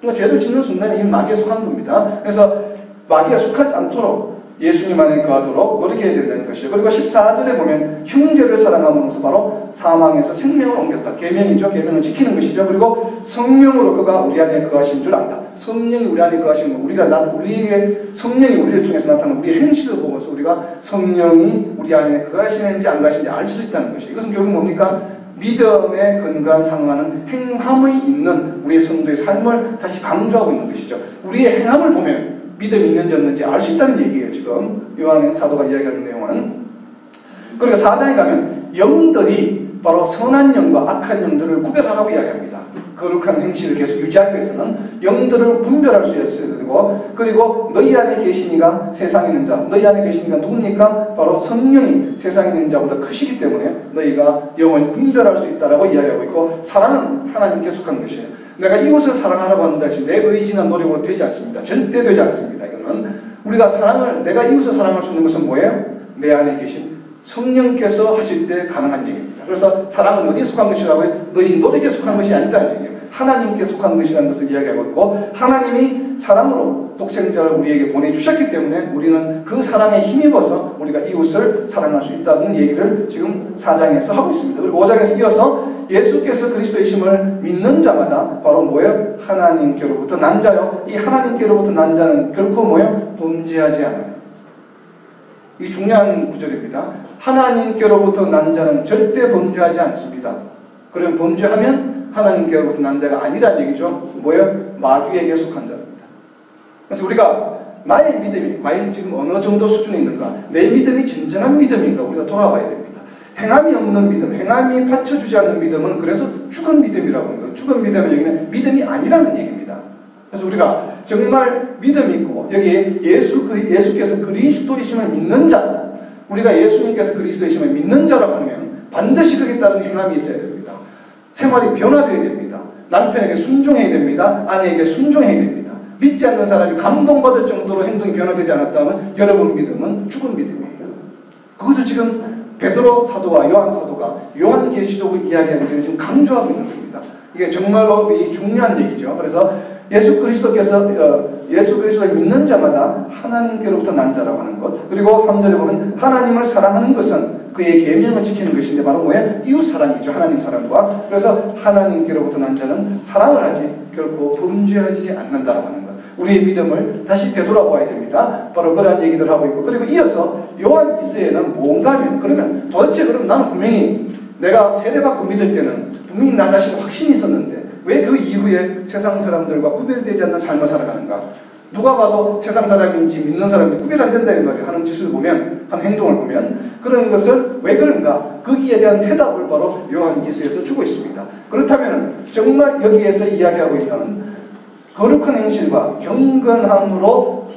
그러니까 죄를 짓는 순간에 이미 마귀에 속한 겁니다. 그래서 마귀가 속하지 않도록 예수님 안에 거하도록 노력해야 된다는 것이에요. 그리고 14절에 보면 형제를 사랑함으로써 바로 사망에서 생명을 옮겼다. 계명이죠. 계명을 지키는 것이죠. 그리고 성령으로 그가 우리 안에 거하신 줄 안다. 성령이 우리 안에 거하신 것, 우리의 성령이 우리를 통해서 나타나는 우리의 행실을 보고서 우리가 성령이 우리 안에 거하시는지 안 거하시는지 알 수 있다는 것이에요. 이것은 결국 뭡니까? 믿음의 근간 상하는 행함이 있는 우리의 성도의 삶을 다시 강조하고 있는 것이죠. 우리의 행함을 보면 믿음이 있는지 없는지 알 수 있다는 얘기예요. 지금 요한 사도가 이야기하는 내용은. 그리고 4장에 가면 영들이 바로 선한 영과 악한 영들을 구별하라고 이야기합니다. 거룩한 행실을 계속 유지하기 위해서는 영들을 분별할 수 있어야 되고, 그리고 너희 안에 계신 이가 세상에 있는 자, 너희 안에 계신 이가 누굽니까? 바로 성령이 세상에 있는 자보다 크시기 때문에 너희가 영원히 분별할 수 있다라고 이야기하고 있고, 사랑은 하나님께 속한 것이에요. 내가 이웃을 사랑하라고 하는 것이 내 의지나 노력으로 되지 않습니다. 절대 되지 않습니다. 이거는 우리가 내가 이웃을 사랑할 수 있는 것은 뭐예요? 내 안에 계신 성령께서 하실 때 가능한 얘기입니다. 그래서 사랑은 어디에 속한 것이라고요? 너희 노력에 속한 것이 아니라는 얘기예요. 하나님께 속한 것이라는 것을 이야기하고 있고, 하나님이 사랑으로 독생자를 우리에게 보내주셨기 때문에 우리는 그 사랑에 힘입어서 우리가 이웃을 사랑할 수 있다는 얘기를 지금 4장에서 하고 있습니다. 그리고 5장에서 이어서 예수께서 그리스도의 심을 믿는 자마다 바로 뭐예요? 하나님께로부터 난 자요. 이 하나님께로부터 난 자는 결코 뭐예요? 범죄하지 않아요. 이 중요한 구절입니다. 하나님께로부터 난 자는 절대 범죄하지 않습니다. 그러면 범죄하면 하나님께로부터 난 자가 아니란 얘기죠. 뭐예요? 마귀에게 속한 자입니다. 그래서 우리가 나의 믿음이 과연 지금 어느 정도 수준에 있는가, 내 믿음이 진정한 믿음인가 우리가 돌아봐야 됩니다. 행함이 없는 믿음, 행함이 받쳐주지 않는 믿음은 그래서 죽은 믿음이라고 하는 거예요. 죽은 믿음은 여기는 믿음이 아니라는 얘기입니다. 그래서 우리가 정말 믿음이 있고 여기에 예수께서 그리스도이심을 믿는 자, 우리가 예수님께서 그리스도이심을 믿는 자라고 하면 반드시 그에 따른 행함이 있어야 됩니다. 생활이 변화되어야 됩니다. 남편에게 순종해야 됩니다. 아내에게 순종해야 됩니다. 믿지 않는 사람이 감동받을 정도로 행동이 변화되지 않았다면 여러분 믿음은 죽은 믿음이에요. 그것을 지금 베드로 사도와 요한 사도가 요한계시록을 이야기하면서 지금 강조하고 있는 겁니다. 이게 정말로 이 중요한 얘기죠. 그래서 예수 그리스도를 믿는 자마다 하나님께로부터 난 자라고 하는 것. 그리고 3절에 보면 하나님을 사랑하는 것은 그의 계명을 지키는 것인데 바로 뭐예요? 이웃 사랑이죠. 하나님 사랑과. 그래서 하나님께로부터 난 자는 사랑을 하지 결코 범죄하지 않는다라고 하는 것. 우리의 믿음을 다시 되돌아봐야 됩니다. 바로 그러한 얘기들 하고 있고, 그리고 이어서 요한 2세에는 뭔가 하면, 그러면 도대체 그럼 나는 분명히 내가 세례받고 믿을 때는 분명히 나 자신에 확신이 있었는데 왜 그 이후에 세상 사람들과 구별되지 않는 삶을 살아가는가? 누가 봐도 세상 사람인지 믿는 사람인지 구별 안 된다는 말이에요. 하는 짓을 보면, 하는 행동을 보면. 그런 것을 왜 그런가? 거기에 대한 해답을 바로 요한 2서에서 주고 있습니다. 그렇다면 정말 여기에서 이야기하고 있는 거룩한 행실과 경건함으로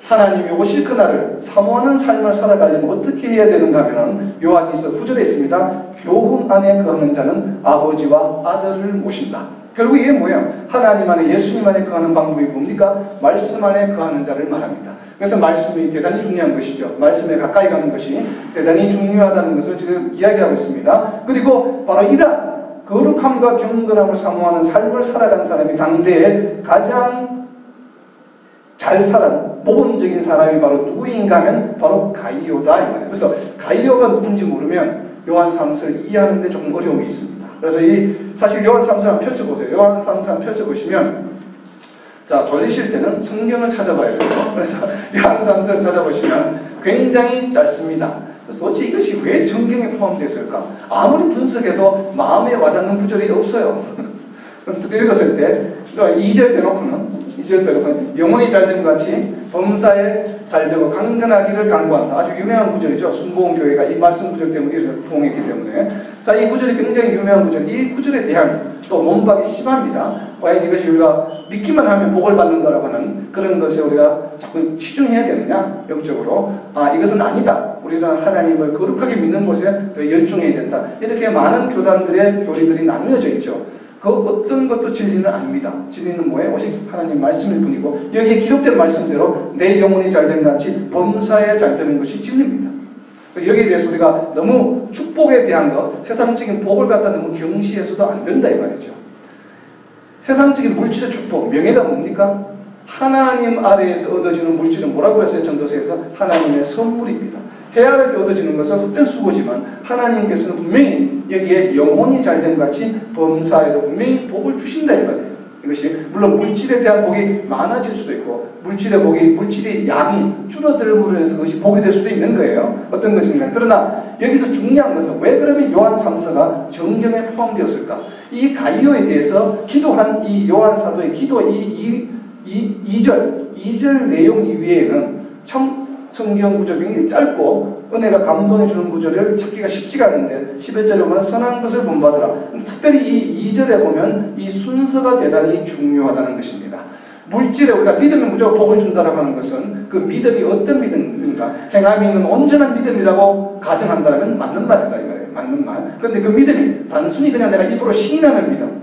하나님이 오실 그날을 사모하는 삶을 살아가려면 어떻게 해야 되는가 하면 요한 2서 9절에 있습니다. 교훈 안에 거하는 자는 아버지와 아들을 모신다. 결국 이게 뭐예요? 하나님 안에, 예수님 안에 거하는 방법이 뭡니까? 말씀 안에 거하는 자를 말합니다. 그래서 말씀이 대단히 중요한 것이죠. 말씀에 가까이 가는 것이 대단히 중요하다는 것을 지금 이야기하고 있습니다. 그리고 바로 이러한 거룩함과 경건함을 사모하는 삶을 살아간 사람이 당대에 가장 잘 살아온 모범적인 사람이 바로 누구인가 하면 바로 가이오다 이 말이에요. 그래서 가이오가 누군지 모르면 요한 3서를 이해하는 데 조금 어려움이 있습니다. 그래서 사실 요한 3서 한번 펼쳐보세요. 요한 3서 한번 펼쳐보시면, 자, 졸리실 때는 성경을 찾아봐야 돼요. 그래서 요한 3서를 찾아보시면 굉장히 짧습니다. 그래서 도대체 이것이 왜 성경에 포함되었을까? 아무리 분석해도 마음에 와닿는 구절이 없어요. 그럼 그때 읽었을 때 2절 빼놓고는 영혼이 잘됨 같이 범사에 잘되고 강건하기를 간구한다. 아주 유명한 구절이죠. 순복음교회가 이 말씀 구절 때문에 부흥했기 때문에. 자, 이 구절이 굉장히 유명한 구절. 이 구절에 대한 또 논박이 심합니다. 과연 이것이 우리가 믿기만 하면 복을 받는다라고 하는 그런 것에 우리가 자꾸 치중해야 되느냐? 영적으로. 이것은 아니다. 우리는 하나님을 거룩하게 믿는 것에 더 열중해야 된다. 이렇게 많은 교단들의 교리들이 나누어져 있죠. 그 어떤 것도 진리는 아닙니다. 진리는 뭐예요? 오직 하나님 말씀일 뿐이고, 여기에 기록된 말씀대로 내 영혼이 잘된 같이 범사에 잘되는 것이 진리입니다. 여기에 대해서 우리가 너무 축복에 대한 것, 세상적인 복을 갖다 너무 경시해서도 안 된다 이 말이죠. 세상적인 물질의 축복, 명예가 뭡니까? 하나님 아래에서 얻어지는 물질은 뭐라고 했어요? 전도서에서 하나님의 선물입니다. 해 아래에서 얻어지는 것은 헛된 수고지만 하나님께서는 분명히 여기에 영혼이 잘된 같이 범사에도 분명히 복을 주신다 이 말이에요. 이것이 물론 물질에 대한 복이 많아질 수도 있고 물질의 양이 줄어들므로 해서 그것이 복이 될 수도 있는 거예요. 어떤 것인가. 그러나 여기서 중요한 것은 왜 그러면 요한 3서가 정경에 포함되었을까? 이 가이오에 대해서 기도한 이 요한 사도의 기도 2절 내용 이외에는 성경 구절 굉장히 짧고 은혜가 감동해 주는 구절을 찾기가 쉽지가 않은데 11절에 보면 선한 것을 본받으라. 특별히 이 2절에 보면 이 순서가 대단히 중요하다는 것입니다. 물질에 우리가 믿으면 무조건 복을 준다라고 하는 것은 그 믿음이 어떤 믿음입니까? 행함이 있는 온전한 믿음이라고 가정한다면 맞는 말이다 이 말이에요. 맞는 말. 그런데 그 믿음이 단순히 그냥 내가 입으로 시인하는 믿음,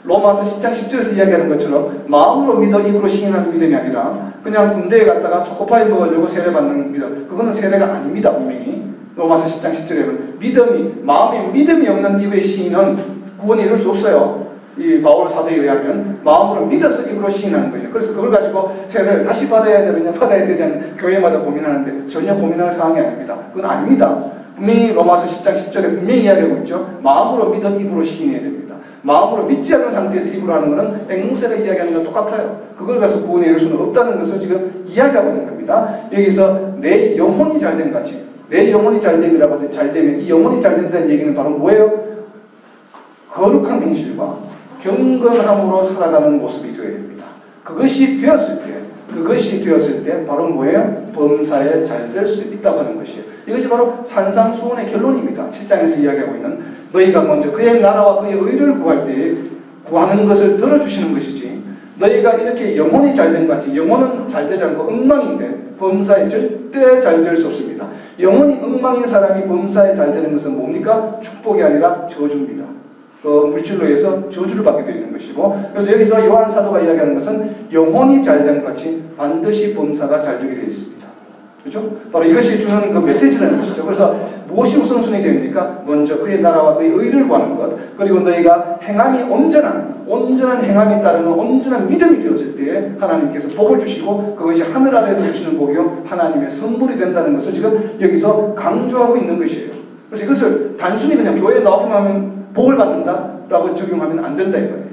로마서 10장 10절에서 이야기하는 것처럼 마음으로 믿어 입으로 시인하는 믿음이 아니라 그냥 군대에 갔다가 초코파이 먹으려고 세례받는 믿음, 그거는 세례가 아닙니다. 분명히 로마서 10장 10절에 보면 믿음이, 마음에 믿음이 없는 입의 시인은 구원이 이룰 수 없어요. 이 바울 사도에 의하면 마음으로 믿어서 입으로 시인하는 거죠. 그래서 그걸 가지고 세례를 다시 받아야 되느냐 받아야 되지 않는 교회마다 고민하는데 전혀 고민할 상황이 아닙니다. 그건 아닙니다. 분명히 로마서 10장 10절에 분명히 이야기하고 있죠. 마음으로 믿어 입으로 시인해야 됩니다. 마음으로 믿지 않는 상태에서 입으로 하는 것은 앵무새가 이야기하는 것 똑같아요. 그걸 가서 구원에 이룰 수는 없다는 것을 지금 이야기하고 있는 겁니다. 여기서 내 영혼이 잘된 같이, 내 영혼이 잘됨이라고 해서 잘되면 이 영혼이 잘된다는 얘기는 바로 뭐예요? 거룩한 행실과 경건함으로 살아가는 모습이 되어야 됩니다. 그것이 되었을 때 바로 뭐예요? 범사에 잘 될 수 있다고 하는 것이에요. 이것이 바로 산상수훈의 결론입니다. 7장에서 이야기하고 있는 너희가 먼저 그의 나라와 그의 의를 구할 때 구하는 것을 들어주시는 것이지, 너희가 이렇게 영혼이 잘된 것 같이, 영혼은 잘 되지 않고 엉망인데 범사에 절대 잘 될 수 없습니다. 영혼이 엉망인 사람이 범사에 잘 되는 것은 뭡니까? 축복이 아니라 저주입니다. 물질로 해서 저주를 받게 되어 있는 것이고, 그래서 여기서 요한 사도가 이야기하는 것은 영혼이 잘된 것 같이 반드시 범사가 잘 되게 되어 있습니다. 그렇죠? 바로 이것이 주는 그 메시지라는 것이죠. 그래서 무엇이 우선순위 됩니까? 먼저 그의 나라와 그의 의를 구하는 것, 그리고 너희가 행함이 온전한 행함이 따르는 온전한 믿음이 되었을 때 하나님께서 복을 주시고 그것이 하늘 아래에서 주시는 복이요 하나님의 선물이 된다는 것을 지금 여기서 강조하고 있는 것이에요. 그래서 이것을 단순히 그냥 교회에 나오기만 하면 복을 받는다라고 적용하면 안 된다 이거예요.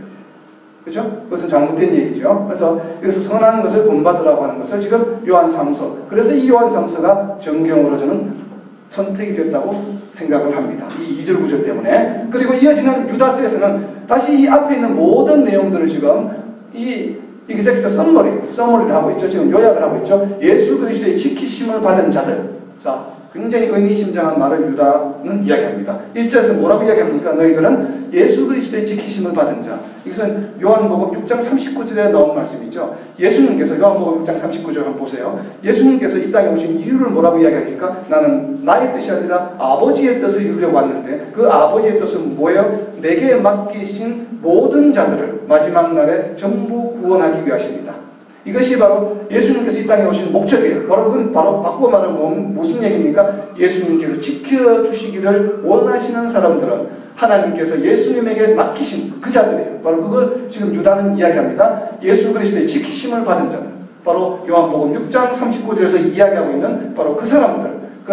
그렇죠? 그것은 잘못된 얘기죠. 그래서 여기서 선한 것을 본받으라고 하는 것을 지금 요한 3서, 그래서 이 요한 3서가 정경으로 저는 선택이 됐다고 생각을 합니다. 이 2절 9절 때문에. 그리고 이어지는 유다서에서는 다시 이 앞에 있는 모든 내용들을 지금 이게 서머리를 하고 있죠. 지금 요약을 하고 있죠. 예수 그리스도의 지키심을 받은 자들. 자, 굉장히 의미심장한 말을 유다는 이야기합니다. 1절에서 뭐라고 이야기합니까? 너희들은 예수 그리스도의 지키심을 받은 자. 이것은 요한복음 6장 39절에 나온 말씀이죠. 예수님께서 요한복음 6장 39절 한번 보세요. 예수님께서 이 땅에 오신 이유를 뭐라고 이야기합니까? 나는 나의 뜻이 아니라 아버지의 뜻을 이루려고 왔는데 그 아버지의 뜻은 뭐예요? 내게 맡기신 모든 자들을 마지막 날에 전부 구원하기 위하십니다. 이것이 바로 예수님께서 이 땅에 오신 목적이에요. 그건 바꾸고 말하면 무슨 얘기입니까? 예수님께서 지켜주시기를 원하시는 사람들은 하나님께서 예수님에게 맡기신 그 자들이에요. 바로 그걸 지금 유다는 이야기합니다. 예수 그리스도의 지키심을 받은 자들. 바로 요한복음 6장 39절에서 이야기하고 있는 바로 그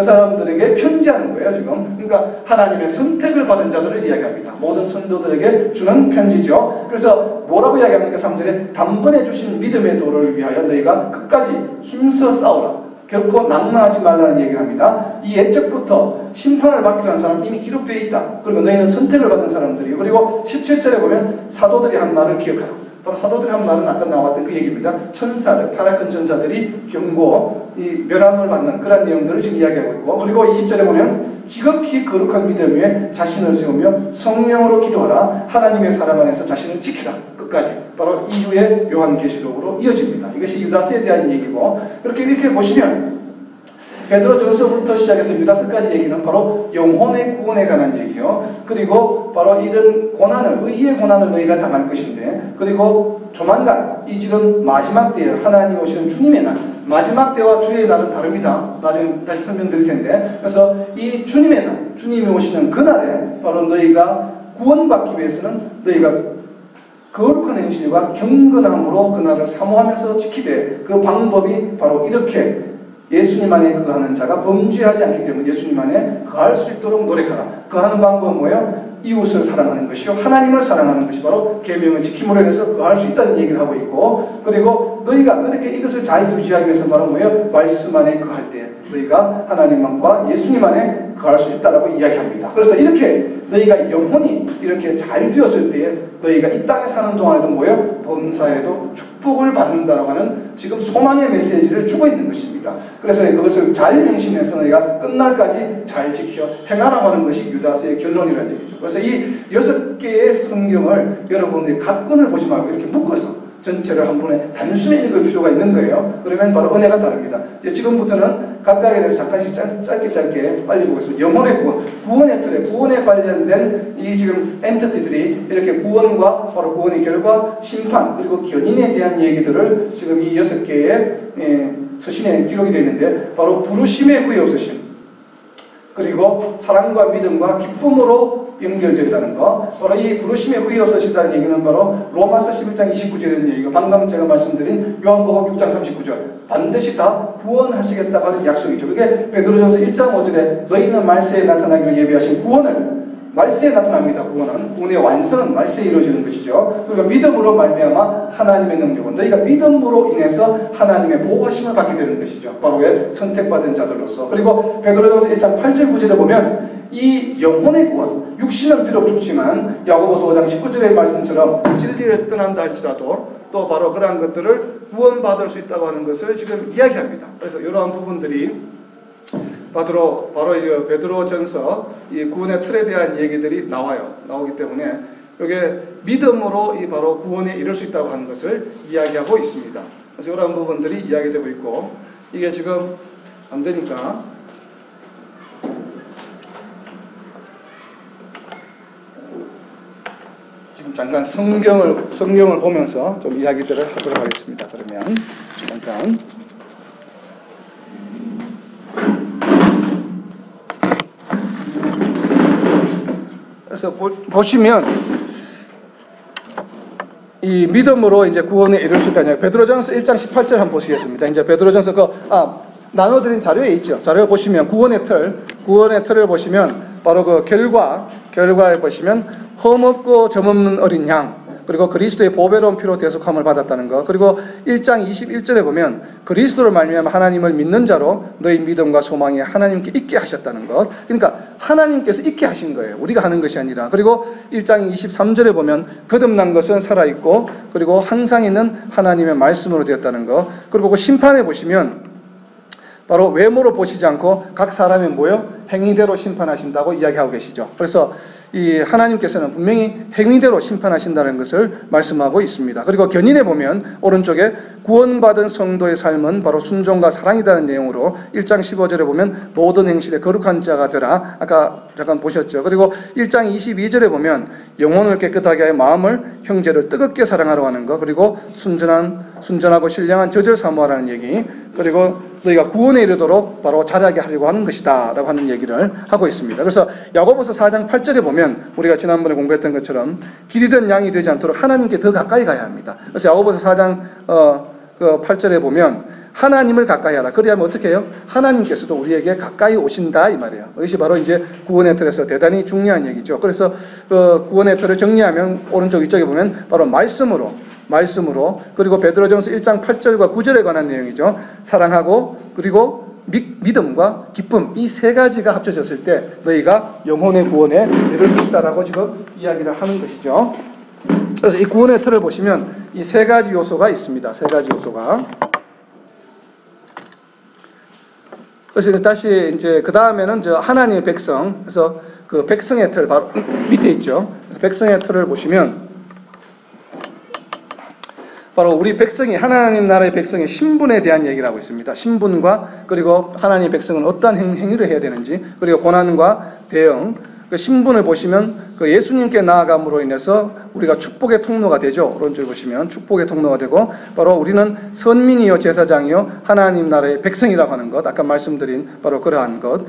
사람들에게 편지하는 거예요, 지금. 그러니까 하나님의 선택을 받은 자들을 이야기합니다. 모든 성도들에게 주는 편지죠. 그래서 뭐라고 이야기합니까? 3절에 단번에 주신 믿음의 도를 위하여 너희가 끝까지 힘써 싸우라. 결코 낙마하지 말라는 얘기를 합니다. 이 옛적부터 심판을 받기로 한 사람 이미 기록되어 있다. 그리고 너희는 선택을 받은 사람들이고, 그리고 17절에 보면 사도들이 한 말을 기억하라. 바로 사도들이 한 말은 아까 나왔던 그 얘기입니다. 천사들, 타락한 천사들이 경고, 멸함을 받는 그런 내용들을 지금 이야기하고 있고, 그리고 20절에 보면 지극히 거룩한 믿음 위에 자신을 세우며 성령으로 기도하라. 하나님의 사람 안에서 자신을 지키라. 끝까지. 바로 이후에 요한계시록으로 이어집니다. 이것이 유다서에 대한 얘기고, 이렇게 보시면 베드로전서부터 시작해서 유다서까지 얘기는 바로 영혼의 구원에 관한 얘기요. 그리고 바로 이런 고난을, 의의 고난을 너희가 당할 것인데, 그리고 조만간 이 지금 마지막 때에 하나님 오시는 주님의 날, 마지막 때와 주의 날은 다릅니다. 나중에 다시 설명드릴 텐데, 그래서 이 주님의 날, 주님이 오시는 그날에 바로 너희가 구원받기 위해서는 너희가 거룩한 행실과 경건함으로 그날을 사모하면서 지키되, 그 방법이 바로 이렇게 예수님 안에 거하는 자가 범죄하지 않기 때문에 예수님 안에 거할 수 있도록 노력하라. 거하는 방법은 뭐예요? 이웃을 사랑하는 것이요 하나님을 사랑하는 것이 바로 계명을 지킴으로 인해서 거할 수 있다는 얘기를 하고 있고, 그리고 너희가 그렇게 이것을 잘 유지하기 위해서 바로 뭐예요? 말씀 안에 거할 때 너희가 하나님과 예수님 안에 거할 수 있다라고 이야기합니다. 그래서 이렇게 너희가 영혼이 이렇게 잘 되었을 때에 너희가 이 땅에 사는 동안에도 뭐예요? 범사에도 축복을 받는다라고 하는 지금 소망의 메시지를 주고 있는 것입니다. 그래서 그것을 잘 명심해서 너희가 끝날까지 잘 지켜 행하라고 하는 것이 유다서의 결론이라는 얘기죠. 그래서 이 6개의 성경을 여러분들이 각 권을 보지 말고 이렇게 묶어서 전체를 한 번에 단순히 읽을 필요가 있는 거예요. 그러면 바로 은혜가 다릅니다. 이제 지금부터는 각각에 대해서 잠깐씩 짧게 빨리 보겠습니다. 영혼의 구원, 구원의 틀에, 구원에 관련된 이 지금 엔티티들이 이렇게 구원과 바로 구원의 결과, 심판, 그리고 견인에 대한 얘기들을 지금 이 6개의 서신에 기록이 되어 있는데 바로 부르심의 후에 없으심, 그리고 사랑과 믿음과 기쁨으로 연결된다는 거. 바로 이 부르심의 후에 없으시다는 얘기는 바로 로마서 11장 29절이라는 얘기고, 방금 제가 말씀드린 요한복음 6장 39절 반드시 다 구원하시겠다고 하는 약속이죠. 그게 베드로전서 1장 5절에 너희는 말세에 나타나기를 예비하신 구원을, 말세에 나타납니다. 구원의 완성은 말세에 이루어지는 것이죠. 그리고 믿음으로 말미암아 하나님의 능력은, 너희가 믿음으로 인해서 하나님의 보호하심을 받게 되는 것이죠. 바로 왜? 선택받은 자들로서. 그리고 베드로전서 1장 8절 9절에 보면 이 영혼의 구원, 육신은 비록 죽지만 야고보서 5장 19절의 말씀처럼 진리를 떠난다 할지라도 또 바로 그러한 것들을 구원받을 수 있다고 하는 것을 지금 이야기합니다. 그래서 이러한 부분들이 바로 이제 베드로전서 이 구원의 틀에 대한 얘기들이 나오기 때문에 이게 믿음으로 이 바로 구원에 이를 수 있다고 하는 것을 이야기하고 있습니다. 그래서 이러한 부분들이 이야기되고 있고, 이게 지금 안 되니까 지금 잠깐 성경을 보면서 좀 이야기들을 하도록 하겠습니다. 그러면 잠깐. 그래서 보시면 이 믿음으로 이제 구원에 이를 수 있다냐. 베드로전서 1장 18절 한번 보시겠습니다. 이제 베드로전서 나눠드린 자료에 있죠. 자료에 보시면 구원의 틀을 보시면 바로 그 결과에 보시면 흠없고 점없는 어린 양, 그리고 그리스도의 보배로운 피로 대속함을 받았다는 것, 그리고 1장 21절에 보면 그리스도를 말미암아 하나님을 믿는 자로 너희 믿음과 소망이 하나님께 있게 하셨다는 것. 그러니까 하나님께서 있게 하신 거예요. 우리가 하는 것이 아니라. 그리고 1장 23절에 보면 거듭난 것은 살아있고 그리고 항상 있는 하나님의 말씀으로 되었다는 것. 그리고 그 심판에 보시면 바로 외모로 보시지 않고 각 사람의 행위대로 심판하신다고 이야기하고 계시죠. 그래서 이 하나님께서는 분명히 행위대로 심판하신다는 것을 말씀하고 있습니다. 그리고 견인해 보면 오른쪽에 구원받은 성도의 삶은 바로 순종과 사랑이라는 내용으로 1장 15절에 보면 모든 행실에 거룩한 자가 되라. 아까 잠깐 보셨죠. 그리고 1장 22절에 보면 영혼을 깨끗하게 하여 마음을 형제를 뜨겁게 사랑하라고 하는 것, 그리고 순전하고 신령한 젖을 사모하라는 얘기, 그리고 너희가 구원에 이르도록 바로 자라게 하려고 하는 것이다 라고 하는 얘기를 하고 있습니다. 그래서 야고보서 4장 8절에 보면 우리가 지난번에 공부했던 것처럼 길 잃은 양이 되지 않도록 하나님께 더 가까이 가야 합니다. 그래서 야고보서 4장 8절에 보면 하나님을 가까이 하라. 그래야면 어떻게 해요? 하나님께서도 우리에게 가까이 오신다 이 말이에요. 이것이 바로 이제 구원의 틀에서 대단히 중요한 얘기죠. 그래서 구원의 틀을 정리하면 오른쪽 위쪽에 보면 바로 말씀으로, 그리고 베드로전서 1장 8절과 9절에 관한 내용이죠. 사랑하고 그리고 믿음과 기쁨, 이 세 가지가 합쳐졌을 때 너희가 영혼의 구원에 이를 수 있다라고 지금 이야기를 하는 것이죠. 그래서 이 구원의 틀을 보시면 이 세 가지 요소가 있습니다. 세 가지 요소가. 그래서 다시 이제 그 다음에는 하나님의 백성, 그래서 그 백성의 틀 바로 밑에 있죠. 그래서 백성의 틀을 보시면 바로 우리 백성이, 하나님 나라의 백성의 신분에 대한 얘기를 하고 있습니다. 신분과 그리고 하나님의 백성은 어떠한 행위를 해야 되는지, 그리고 고난과 대응. 그 신분을 보시면 그 예수님께 나아감으로 인해서 우리가 축복의 통로가 되죠. 오른쪽에 보시면 축복의 통로가 되고, 바로 우리는 선민이요 제사장이요 하나님 나라의 백성이라고 하는 것, 아까 말씀드린 바로 그러한 것.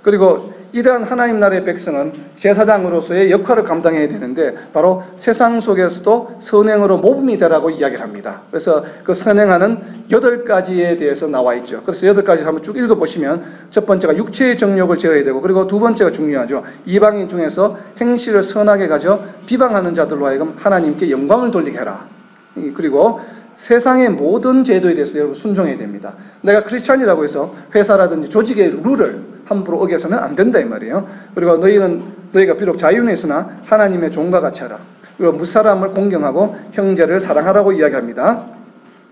그리고 이러한 하나님 나라의 백성은 제사장으로서의 역할을 감당해야 되는데 바로 세상 속에서도 선행으로 모범이 되라고 이야기를 합니다. 그래서 그 선행하는 8가지에 대해서 나와 있죠. 그래서 8가지 한번 쭉 읽어보시면 첫 번째가 육체의 정욕을 제어해야 되고, 그리고 두 번째가 중요하죠. 이방인 중에서 행실을 선하게 가져 비방하는 자들로 하여금 하나님께 영광을 돌리게 해라. 그리고 세상의 모든 제도에 대해서 여러분 순종해야 됩니다. 내가 크리스찬이라고 해서 회사라든지 조직의 룰을 함부로 어겨서는 안 된다 이 말이에요. 그리고 너희가 비록 자유는 있으나 하나님의 종과 같이 하라. 그리고 무사람을 공경하고 형제를 사랑하라고 이야기합니다.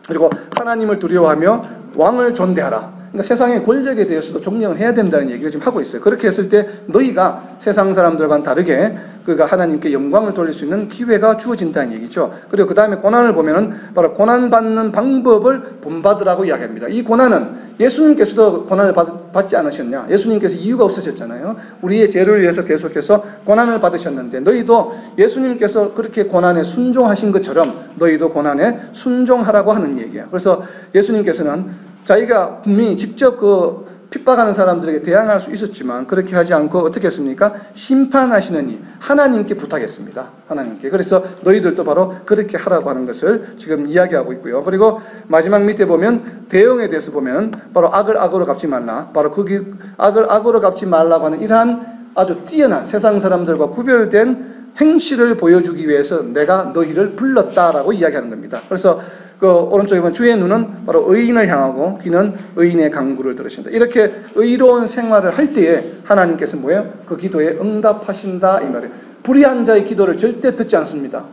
그리고 하나님을 두려워하며 왕을 존대하라. 그러니까 세상의 권력에 대해서도 존경을 해야 된다는 얘기를 지금 하고 있어요. 그렇게 했을 때 너희가 세상 사람들과는 다르게 그가 하나님께 영광을 돌릴 수 있는 기회가 주어진다는 얘기죠. 그리고 그 다음에 고난을 보면은 바로 고난받는 방법을 본받으라고 이야기합니다. 이 고난은 예수님께서도 고난을 받지 않으셨냐? 예수님께서 이유가 없으셨잖아요. 우리의 죄를 위해서 계속해서 고난을 받으셨는데 너희도 예수님께서 그렇게 고난에 순종하신 것처럼 너희도 고난에 순종하라고 하는 얘기예요. 그래서 예수님께서는 자기가 분명히 직접 그 핍박하는 사람들에게 대항할 수 있었지만 그렇게 하지 않고 어떻게 했습니까? 심판하시느니 하나님께 부탁했습니다. 하나님께. 그래서 너희들도 바로 그렇게 하라고 하는 것을 지금 이야기하고 있고요. 그리고 마지막 밑에 보면 대응에 대해서 보면 바로 악을 악으로 갚지 말라. 바로 거기 악을 악으로 갚지 말라고 하는 이러한 아주 뛰어난 세상 사람들과 구별된 행실을 보여주기 위해서 내가 너희를 불렀다라고 이야기하는 겁니다. 그래서 그 오른쪽에 보면 주의 눈은 바로 의인을 향하고 귀는 의인의 간구를 들으신다. 이렇게 의로운 생활을 할 때에 하나님께서 뭐예요? 그 기도에 응답하신다 이 말이에요. 불의한 자의 기도를 절대 듣지 않습니다.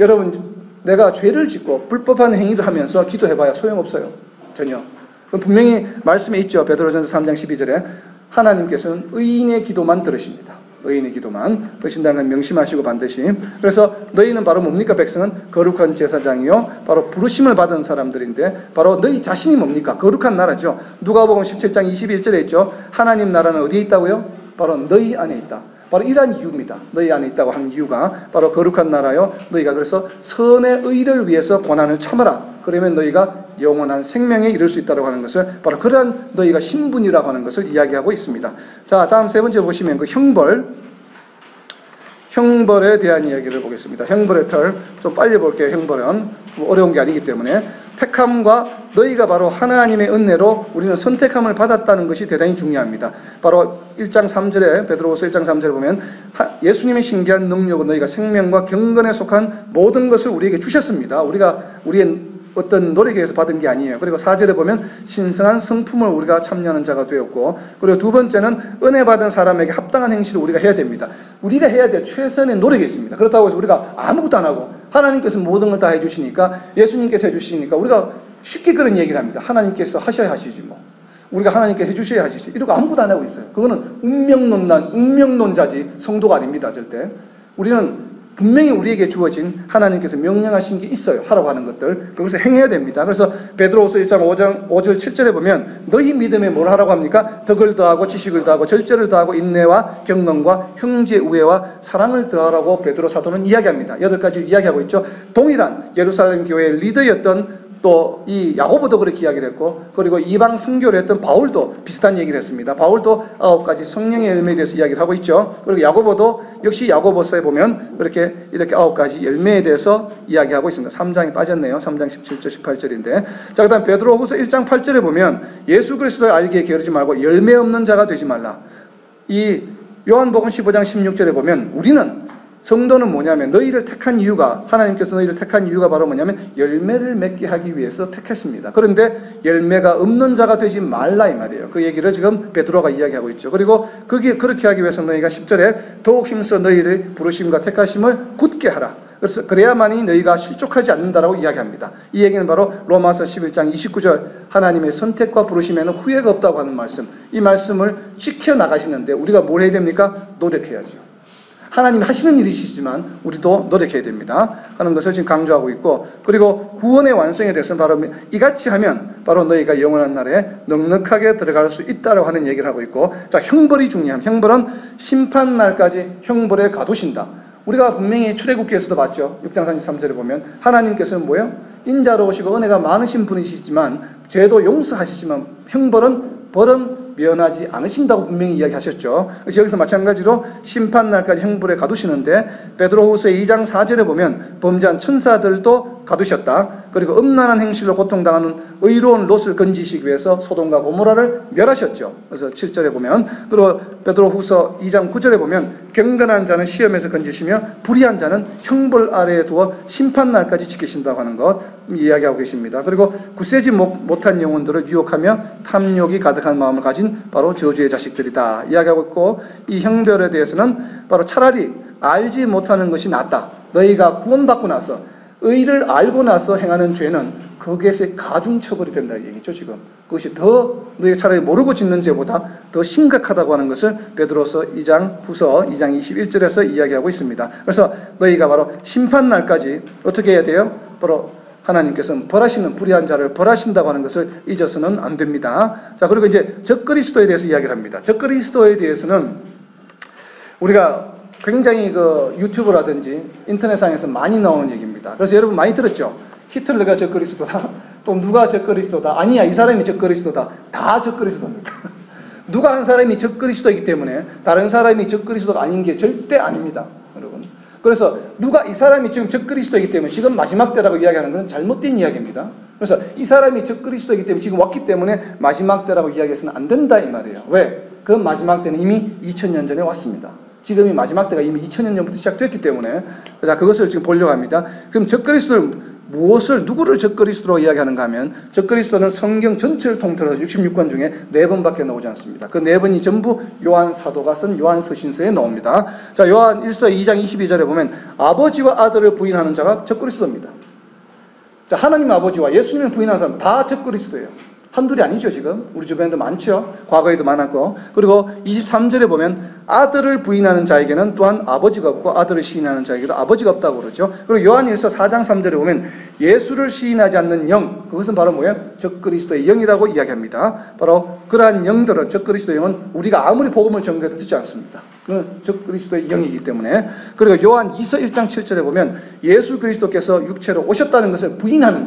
여러분 내가 죄를 짓고 불법한 행위를 하면서 기도해봐야 소용없어요. 전혀. 분명히 말씀에 있죠. 베드로전서 3장 12절에 하나님께서는 의인의 기도만 들으십니다. 의인의 기도만 들으신다는 걸 명심하시고 반드시. 그래서 너희는 바로 뭡니까? 백성은 거룩한 제사장이요 바로 부르심을 받은 사람들인데 바로 너희 자신이 뭡니까? 거룩한 나라죠. 누가복음 17장 21절에 있죠. 하나님 나라는 어디에 있다고요? 바로 너희 안에 있다. 바로 이러한 이유입니다. 너희 안에 있다고 하는 이유가 바로 거룩한 나라요. 너희가 그래서 선의 의를 위해서 고난을 참아라. 그러면 너희가 영원한 생명에 이를 수 있다고 하는 것을 바로 그러한 너희가 신분이라고 하는 것을 이야기하고 있습니다. 자, 다음 세 번째 보시면 그 형벌에 대한 이야기를 보겠습니다. 형벌의 털 좀 빨리 볼게요. 형벌은 어려운 게 아니기 때문에 택함과 너희가 바로 하나님의 은혜로 우리는 선택함을 받았다는 것이 대단히 중요합니다. 바로 1장 3절에 베드로후서 1장 3절에 보면 예수님의 신기한 능력으로 너희가 생명과 경건에 속한 모든 것을 우리에게 주셨습니다. 우리의 어떤 노력에 의해서 받은 게 아니에요. 그리고 4절에 보면 신성한 성품을 우리가 참여하는 자가 되었고, 그리고 두 번째는 은혜 받은 사람에게 합당한 행실을 우리가 해야 됩니다. 우리가 해야 될 최선의 노력이 있습니다. 그렇다고 해서 우리가 아무것도 안 하고 하나님께서 모든 걸 다 해주시니까, 예수님께서 해주시니까 우리가 쉽게 그런 얘기를 합니다. 하나님께서 하셔야 하시지 뭐, 우리가 하나님께 해주셔야 하시지, 이러고 아무것도 안 하고 있어요. 그거는 운명론자지 성도가 아닙니다. 절대. 우리는 분명히 우리에게 주어진 하나님께서 명령하신 게 있어요. 하라고 하는 것들. 그것을 행해야 됩니다. 그래서 베드로후서 1장 5절 7절에 보면 너희 믿음에 뭘 하라고 합니까? 덕을 더하고 지식을 더하고 절제를 더하고 인내와 경건과 형제 우애와 사랑을 더하라고 베드로 사도는 이야기합니다. 8가지를 이야기하고 있죠. 동일한 예루살렘 교회의 리더였던 또 이 야고보도 그렇게 이야기를 했고, 그리고 이방 선교를 했던 바울도 비슷한 얘기를 했습니다. 바울도 9가지 성령의 열매에 대해서 이야기를 하고 있죠. 그리고 야고보도 역시 야고보서에 보면 이렇게 9가지 열매에 대해서 이야기하고 있습니다. 3장이 빠졌네요. 3장 17절 18절인데. 자, 그다음 베드로후서 1장 8절에 보면 예수 그리스도를 알기에 게으르지 말고 열매 없는 자가 되지 말라. 이 요한복음 15장 16절에 보면 우리는 성도는 뭐냐면 너희를 택한 이유가, 하나님께서 너희를 택한 이유가 바로 뭐냐면 열매를 맺게 하기 위해서 택했습니다. 그런데 열매가 없는 자가 되지 말라 이 말이에요. 그 얘기를 지금 베드로가 이야기하고 있죠. 그리고 그렇게 하기 위해서 너희가 10절에 더욱 힘써 너희를 부르심과 택하심을 굳게 하라. 그래서 그래야만이 너희가 실족하지 않는다라고 이야기합니다. 이 얘기는 바로 로마서 11장 29절 하나님의 선택과 부르심에는 후회가 없다고 하는 말씀, 이 말씀을 지켜나가시는데 우리가 뭘 해야 됩니까? 노력해야죠. 하나님이 하시는 일이시지만 우리도 노력해야 됩니다 하는 것을 지금 강조하고 있고, 그리고 구원의 완성에 대해서는 바로 이같이 하면 바로 너희가 영원한 날에 넉넉하게 들어갈 수 있다고 하는 얘기를 하고 있고, 자, 형벌이 중요함. 형벌은 심판날까지 형벌에 가두신다. 우리가 분명히 출애굽기에서도 봤죠. 6장 33절에 보면 하나님께서는 뭐예요? 인자로우시고 은혜가 많으신 분이시지만 죄도 용서하시지만 벌은 면하지 않으신다고 분명히 이야기하셨죠. 그래서 여기서 마찬가지로 심판날까지 형벌에 가두시는데 베드로후서 2장 4절에 보면 범죄한 천사들도 가두셨다. 그리고 음란한 행실로 고통당하는 의로운 롯을 건지시기 위해서 소돔과 고모라를 멸하셨죠. 그래서 7절에 보면, 그리고 베드로후서 2장 9절에 보면 경건한 자는 시험에서 건지시며 불의한 자는 형벌 아래에 두어 심판날까지 지키신다고 하는 것 이야기하고 계십니다. 그리고 굳세지 못한 영혼들을 유혹하며 탐욕이 가득한 마음을 가진 바로 저주의 자식들이다 이야기하고 있고, 이 형벌에 대해서는 바로 차라리 알지 못하는 것이 낫다. 너희가 구원받고 나서 의를 알고 나서 행하는 죄는 거기에서 가중처벌이 된다 이 얘기죠. 지금 그것이 더 너희가 차라리 모르고 짓는 죄보다 더 심각하다고 하는 것을 베드로서 2장 후서 2장 21절에서 이야기하고 있습니다. 그래서 너희가 바로 심판날까지 어떻게 해야 돼요? 바로 하나님께서는 벌하시는 불의한 자를 벌하신다고 하는 것을 잊어서는 안 됩니다. 자, 그리고 이제 적그리스도에 대해서 이야기를 합니다. 적그리스도에 대해서는 우리가 굉장히 그 유튜브라든지 인터넷상에서 많이 나오는 얘기입니다. 그래서 여러분 많이 들었죠? 히틀러가 적그리스도다. 또 누가 적그리스도다. 아니야, 이 사람이 적그리스도다. 다 적그리스도입니다. 누가 한 사람이 적그리스도이기 때문에 다른 사람이 적그리스도가 아닌 게 절대 아닙니다. 여러분. 그래서 누가 이 사람이 지금 적그리스도이기 때문에 지금 마지막 때라고 이야기하는 것은 잘못된 이야기입니다. 그래서 이 사람이 적그리스도이기 때문에 지금 왔기 때문에 마지막 때라고 이야기해서는 안 된다 이 말이에요. 왜? 그 마지막 때는 이미 2000년 전에 왔습니다. 지금이 마지막 때가 이미 2000년 전부터 시작됐기 때문에, 자, 그것을 지금 보려고 합니다. 그럼 적그리스도를 누구를 적그리스도로 이야기하는가 하면, 적그리스도는 성경 전체를 통틀어서 66권 중에 4번밖에 나오지 않습니다. 그 4번이 전부 요한 사도가 쓴 요한 서신서에 나옵니다. 자, 요한 1서 2장 22절에 보면 아버지와 아들을 부인하는 자가 적그리스도입니다. 자, 하나님 아버지와 예수님을 부인하는 사람 다 적그리스도예요. 한둘이 아니죠. 지금 우리 주변에도 많죠. 과거에도 많았고. 그리고 23절에 보면 아들을 부인하는 자에게는 또한 아버지가 없고 아들을 시인하는 자에게도 아버지가 없다고 그러죠. 그리고 요한일서 4장 3절에 보면 예수를 시인하지 않는 영, 그것은 바로 뭐예요? 적그리스도의 영이라고 이야기합니다. 바로 그러한 영들은, 적그리스도의 영은 우리가 아무리 복음을 전개해도 듣지 않습니다. 그건 적그리스도의 영이기 때문에. 그리고 요한 2서 1장 7절에 보면 예수 그리스도께서 육체로 오셨다는 것을 부인하는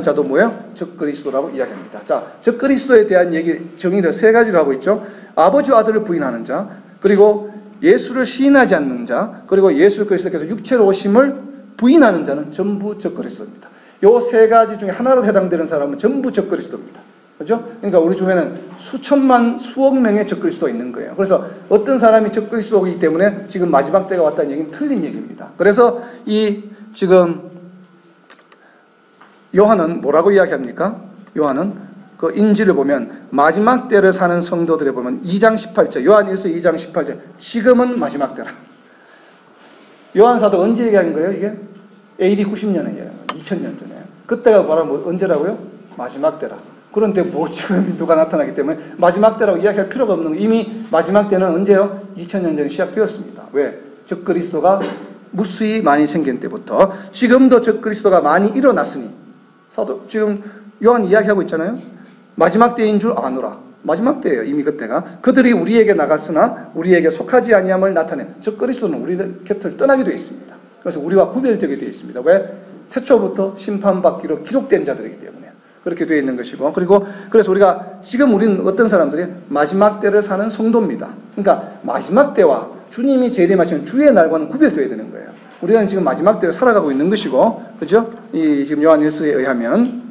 자도 뭐예요? 적그리스도라고 이야기합니다. 자, 적그리스도에 대한 얘기 정의를 3가지로 하고 있죠. 아버지와 아들을 부인하는 자, 그리고 예수를 시인하지 않는 자, 그리고 예수 그리스도께서 육체로 오심을 부인하는 자는 전부 적그리스도입니다. 요 3가지 중에 하나로 해당되는 사람은 전부 적그리스도입니다. 그렇죠? 그러니까 우리 주변에는 수천만, 수억 명의 적그리스도가 있는 거예요. 그래서 어떤 사람이 적그리스도이기 때문에 지금 마지막 때가 왔다는 얘기는 틀린 얘기입니다. 그래서 이 지금 요한은 뭐라고 이야기합니까? 요한은 그 인지를 보면 마지막 때를 사는 성도들에 보면 2장 18절, 요한 1서 2장 18절, 지금은 마지막 때라. 요한사도 언제 얘기한 거예요? 이게 AD 90년이에요. 2000년 전에. 그때가 뭐라고 언제라고요? 마지막 때라. 그런데 뭐 지금 누가 나타나기 때문에 마지막 때라고 이야기할 필요가 없는 거예요. 이미 마지막 때는 언제요? 2000년 전에 시작되었습니다. 왜? 적그리스도가 무수히 많이 생긴 때부터 지금도 적그리스도가 많이 일어났으니, 사도 지금 요한 이야기하고 있잖아요. 마지막 때인 줄 아노라. 마지막 때예요. 이미 그때가. 그들이 우리에게 나갔으나 우리에게 속하지 아니함을 나타내. 적그리스도는 우리 곁을 떠나게 되어 있습니다. 그래서 우리와 구별되게 되어 있습니다. 왜? 태초부터 심판받기로 기록된 자들이기 때문에 그렇게 되어 있는 것이고, 그리고 그래서 우리가 지금 우리는 어떤 사람들이 마지막 때를 사는 성도입니다. 그러니까 마지막 때와 주님이 재림하시는 주의 날과는 구별되어야 되는 거예요. 우리가 지금 마지막 때를 살아가고 있는 것이고, 그죠? 이 지금 요한 1서에 의하면,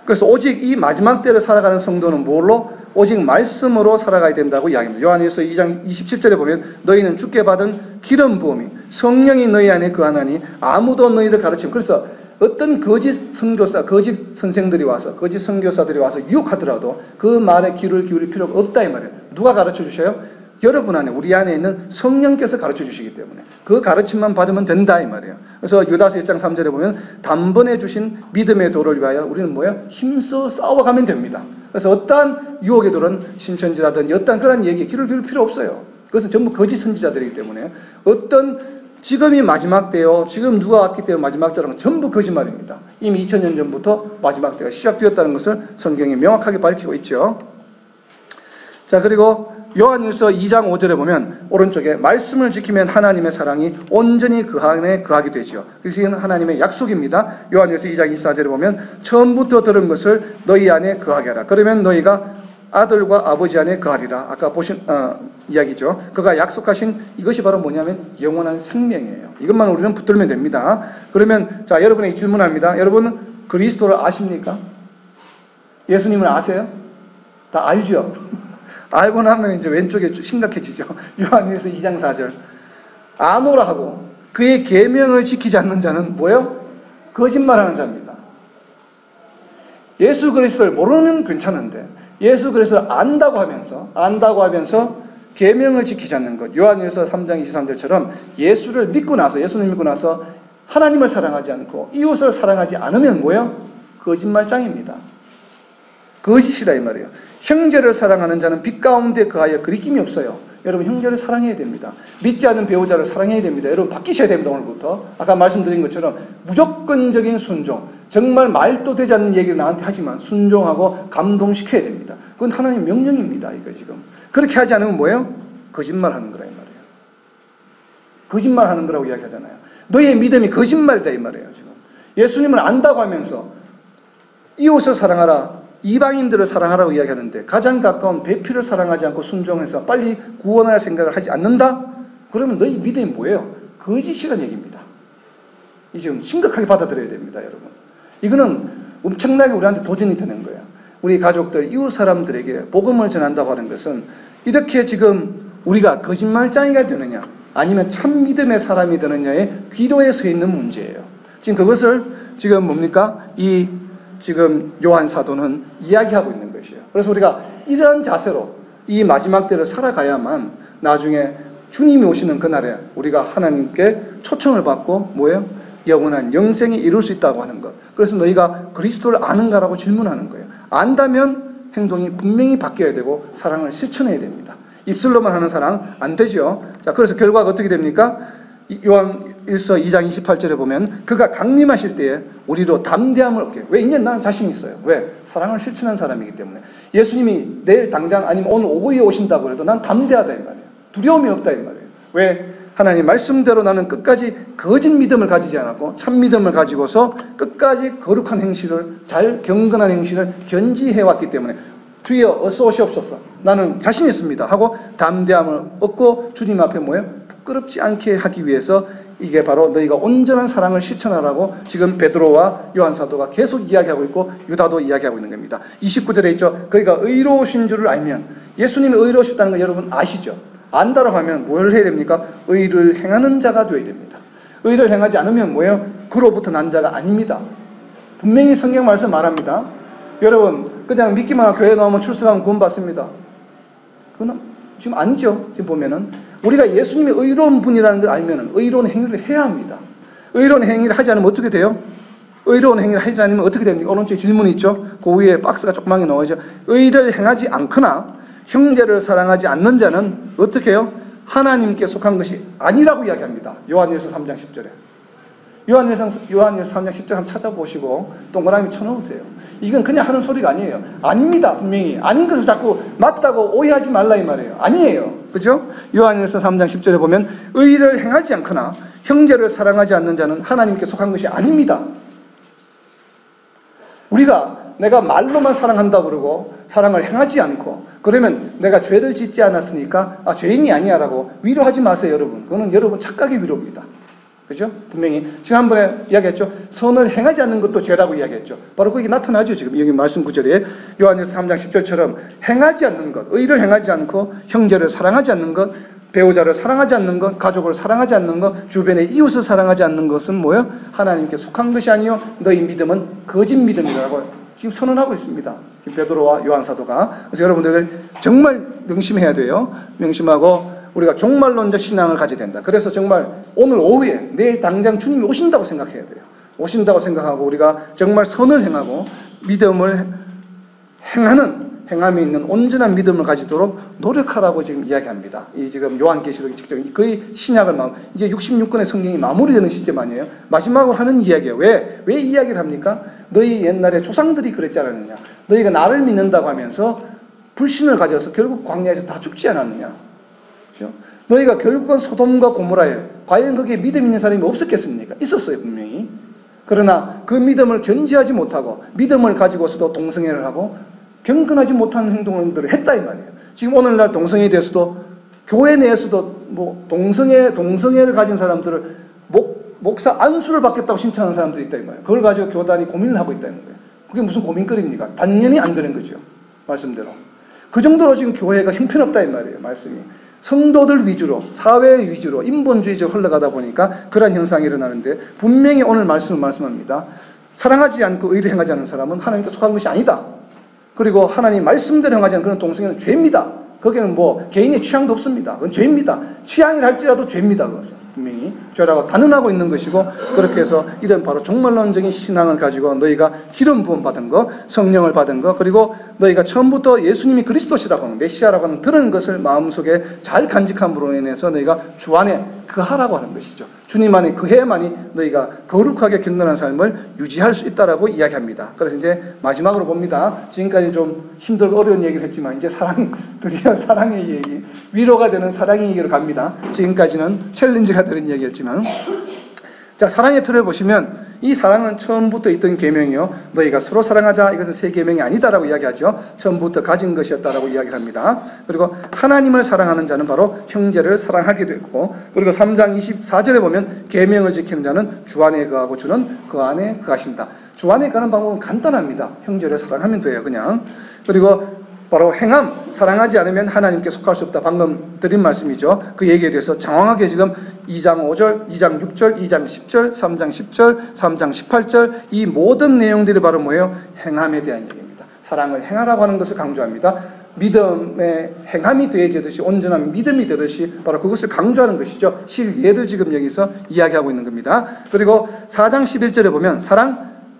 그래서 오직 이 마지막 때를 살아가는 성도는 뭘로? 오직 말씀으로 살아가야 된다고 이야기합니다. 요한 1서 2장 27절에 보면 너희는 주께 받은 기름 부음이 성령이 너희 안에 거하나니 아무도 너희를 가르치면, 그래서 어떤 거짓 선교사, 거짓 선생들이 와서, 거짓 선교사들이 와서 유혹하더라도 그 말에 귀를 기울일 필요가 없다 이 말이에요. 누가 가르쳐 주셔요? 여러분 안에, 우리 안에 있는 성령께서 가르쳐 주시기 때문에 그 가르침만 받으면 된다 이 말이에요. 그래서 유다서 1장 3절에 보면 단번에 주신 믿음의 도를 위하여 우리는 뭐예요? 힘써 싸워가면 됩니다. 그래서 어떠한 유혹의 돌은 신천지라든지 어떠한 그런 얘기에 귀를 기울일 필요 없어요. 그것은 전부 거짓 선지자들이기 때문에 어떤 지금이 마지막 때요, 지금 누가 왔기 때문에 마지막 때라는 건 전부 거짓말입니다. 이미 2000년 전부터 마지막 때가 시작되었다는 것을 성경이 명확하게 밝히고 있죠. 자, 그리고 요한일서 2장 5절에 보면 오른쪽에 말씀을 지키면 하나님의 사랑이 온전히 그 안에 거하게 되죠. 그것은 하나님의 약속입니다. 요한일서 2장 24절에 보면 처음부터 들은 것을 너희 안에 거하게 하라. 그러면 너희가 아들과 아버지 안에 거하리라. 아까 보신 이야기죠. 그가 약속하신 이것이 바로 뭐냐면 영원한 생명이에요. 이것만 우리는 붙들면 됩니다. 그러면 자, 여러분에게 질문합니다. 여러분 그리스도를 아십니까? 예수님을 아세요? 다 알죠? 알고 나면 이제 왼쪽에 심각해지죠. 요한일서 2장 4절. 아노라 하고 그의 계명을 지키지 않는 자는 뭐예요? 거짓말하는 자입니다. 예수 그리스도를 모르면 괜찮은데 예수 그리스도를 안다고 하면서 계명을 지키지 않는 것. 요한일서 3장 23절처럼 예수를 믿고 나서, 예수님 믿고 나서 하나님을 사랑하지 않고 이웃을 사랑하지 않으면 뭐예요? 거짓말장입니다. 거짓이다 이 말이에요. 형제를 사랑하는 자는 빛 가운데 거하여 그리낌이 없어요. 여러분 형제를 사랑해야 됩니다. 믿지 않는 배우자를 사랑해야 됩니다. 여러분 바뀌셔야 됩니다. 오늘부터 아까 말씀드린 것처럼 무조건적인 순종, 정말 말도 되지 않는 얘기를 나한테 하지만 순종하고 감동시켜야 됩니다. 그건 하나님의 명령입니다. 이거 지금 그렇게 하지 않으면 뭐예요? 거짓말하는 거라 이 말이에요. 거짓말하는 거라고 이야기하잖아요. 너의 믿음이 거짓말이다 이 말이에요. 지금 예수님을 안다고 하면서 이웃을 사랑하라, 이방인들을 사랑하라고 이야기하는데 가장 가까운 배필을 사랑하지 않고 순종해서 빨리 구원할 생각을 하지 않는다? 그러면 너희 믿음이 뭐예요? 거짓이라는 얘기입니다. 이 지금 심각하게 받아들여야 됩니다, 여러분. 이거는 엄청나게 우리한테 도전이 되는 거예요. 우리 가족들, 이웃 사람들에게 복음을 전한다고 하는 것은 이렇게 지금 우리가 거짓말장이가 되느냐 아니면 참 믿음의 사람이 되느냐의 기로에 서 있는 문제예요. 지금 그것을 지금 뭡니까? 지금 요한 사도는 이야기하고 있는 것이에요. 그래서 우리가 이러한 자세로 이 마지막 때를 살아가야만 나중에 주님이 오시는 그날에 우리가 하나님께 초청을 받고 뭐예요? 영원한 영생이 이룰 수 있다고 하는 것. 그래서 너희가 그리스도를 아는가라고 질문하는 거예요. 안다면 행동이 분명히 바뀌어야 되고 사랑을 실천해야 됩니다. 입술로만 하는 사랑 안 되죠. 자, 그래서 결과가 어떻게 됩니까? 요한일서 2장 28절에 보면 그가 강림하실 때에 우리로 담대함을 얻게. 왜? 이제 나는 자신 있어요. 왜? 사랑을 실천한 사람이기 때문에. 예수님이 내일 당장 아니면 오늘 오후에 오신다고 해도 난 담대하다 이 말이에요. 두려움이 없다 이 말이에요. 왜? 하나님 말씀대로 나는 끝까지 거짓 믿음을 가지지 않았고 참 믿음을 가지고서 끝까지 거룩한 행실을, 잘 경건한 행실을 견지해왔기 때문에 주여 어서 오시옵소서, 나는 자신 있습니다 하고 담대함을 얻고 주님 앞에 뭐예요? 부끄럽지 않게 하기 위해서 이게 바로 너희가 온전한 사랑을 실천하라고 지금 베드로와 요한 사도가 계속 이야기하고 있고 유다도 이야기하고 있는 겁니다. 29절에 있죠. 그러니까 의로우신 줄을 알면, 예수님이 의로우셨다는 거 여러분 아시죠? 안다라고 하면 뭘 해야 됩니까? 의를 행하는 자가 되어야 됩니다. 의를 행하지 않으면 뭐예요? 그로부터 난 자가 아닙니다. 분명히 성경 말씀 말합니다. 여러분 그냥 믿기만 하고 교회 나오면 출석하면 구원받습니다. 그건 지금 아니죠. 지금 보면은 우리가 예수님이 의로운 분이라는 걸 알면 의로운 행위를 해야 합니다. 의로운 행위를 하지 않으면 어떻게 돼요? 의로운 행위를 하지 않으면 어떻게 됩니까? 오른쪽에 질문이 있죠. 그 위에 박스가 조그맣게 나오죠. 의를 행하지 않거나 형제를 사랑하지 않는 자는 어떻게 해요? 하나님께 속한 것이 아니라고 이야기합니다. 요한일서 3장 10절에. 요한일서 3장 10절 한번 찾아보시고 동그라미 쳐놓으세요. 이건 그냥 하는 소리가 아니에요. 아닙니다. 분명히. 아닌 것을 자꾸 맞다고 오해하지 말라 이 말이에요. 아니에요. 그죠? 요한일서 3장 10절에 보면 의를 행하지 않거나 형제를 사랑하지 않는 자는 하나님께 속한 것이 아닙니다. 내가 말로만 사랑한다고 그러고 사랑을 행하지 않고 그러면 내가 죄를 짓지 않았으니까 죄인이 아니야라고 위로하지 마세요, 여러분. 그거는 여러분 착각의 위로입니다. 그죠? 분명히 지난번에 이야기했죠. 선을 행하지 않는 것도 죄라고 이야기했죠. 바로 그게 나타나죠. 지금 여기 말씀 구절에 요한일서 3장 10절처럼 행하지 않는 것, 의를 행하지 않고 형제를 사랑하지 않는 것, 배우자를 사랑하지 않는 것, 가족을 사랑하지 않는 것, 주변의 이웃을 사랑하지 않는 것은 뭐예요? 하나님께 속한 것이 아니요 너희 믿음은 거짓 믿음이라고 지금 선언하고 있습니다. 지금 베드로와 요한 사도가. 그래서 여러분들 정말 명심해야 돼요. 명심하고 우리가 종말론적 신앙을 가져야 된다. 그래서 정말 오늘 오후에 내일 당장 주님이 오신다고 생각해야 돼요. 오신다고 생각하고 우리가 정말 선을 행하고 믿음을 행함이 있는 온전한 믿음을 가지도록 노력하라고 지금 이야기합니다. 이 지금 요한계시록이 직접 거의 신약을 이제 66권의 성경이 마무리되는 시점 아니에요? 마지막으로 하는 이야기예요. 왜 이야기를 합니까? 너희 옛날에 조상들이 그랬지 않았느냐? 너희가 나를 믿는다고 하면서 불신을 가져서 결국 광야에서 다 죽지 않았느냐? 그렇죠? 너희가 결국은 소돔과 고모라에 과연 거기에 믿음 있는 사람이 없었겠습니까? 있었어요, 분명히. 그러나 그 믿음을 견지하지 못하고 믿음을 가지고서도 동성애를 하고 경건하지 못한 행동들을 했다 이 말이에요. 지금 오늘날 동성애에 대해서도 교회 내에서도 뭐 동성애를 가진 사람들을 목사 안수를 받겠다고 신청하는 사람들이 있다 이 말이에요. 그걸 가지고 교단이 고민을 하고 있다는 거예요. 그게 무슨 고민거리입니까? 당연히 안 되는 거죠. 말씀대로. 그 정도로 지금 교회가 형편없다 이 말이에요. 말씀이. 성도들 위주로, 사회 위주로, 인본주의적으로 흘러가다 보니까 그런 현상이 일어나는데 분명히 오늘 말씀합니다. 사랑하지 않고 의를 행하지 않는 사람은 하나님께 속한 것이 아니다. 그리고 하나님 말씀대로 행하지 않는 그런 동성애는 죄입니다. 거기는 뭐 개인의 취향도 없습니다. 그건 죄입니다. 취향이라 할지라도 죄입니다. 그것은 분명히 죄라고 단언하고 있는 것이고, 그렇게 해서 이런 바로 종말론적인 신앙을 가지고 너희가 기름 부음 받은 거, 성령을 받은 거, 그리고 너희가 처음부터 예수님이 그리스도시라고 하는 메시아라고 하는 들은 것을 마음속에 잘 간직함으로 인해서 너희가 주 안에 거하라고 하는 것이죠. 주님 안에 거해야만이 너희가 거룩하게 경건한 삶을 유지할 수 있다라고 이야기합니다. 그래서 이제 마지막으로 봅니다. 지금까지 좀 힘들고 어려운 얘기를 했지만 이제 드디어 사랑의 얘기, 위로가 되는 사랑의 얘기로 갑니다. 지금까지는 챌린지가 되는 얘기였지만, 자, 사랑의 틀을 보시면 이 사랑은 처음부터 있던 계명이요, 너희가 서로 사랑하자, 이것은 새 계명이 아니다라고 이야기하죠. 처음부터 가진 것이었다라고 이야기합니다. 그리고 하나님을 사랑하는 자는 바로 형제를 사랑하게 되고, 그리고 3장 24절에 보면 계명을 지키는 자는 주 안에 거하고 주는 그 안에 거하신다. 주 안에 가는 방법은 간단합니다. 형제를 사랑하면 돼요, 그냥. 그리고 바로 행함, 사랑하지 않으면 하나님께 속할 수 없다. 방금 드린 말씀이죠. 그 얘기에 대해서 장황하게 지금 2장 5절, 2장 6절, 2장 10절, 3장 10절, 3장 18절 이 모든 내용들이 바로 뭐예요? 행함에 대한 얘기입니다. 사랑을 행하라고 하는 것을 강조합니다. 믿음의 행함이 되어지듯이, 온전한 믿음이 되듯이 바로 그것을 강조하는 것이죠. 실예를 지금 여기서 이야기하고 있는 겁니다. 그리고 4장 11절에 보면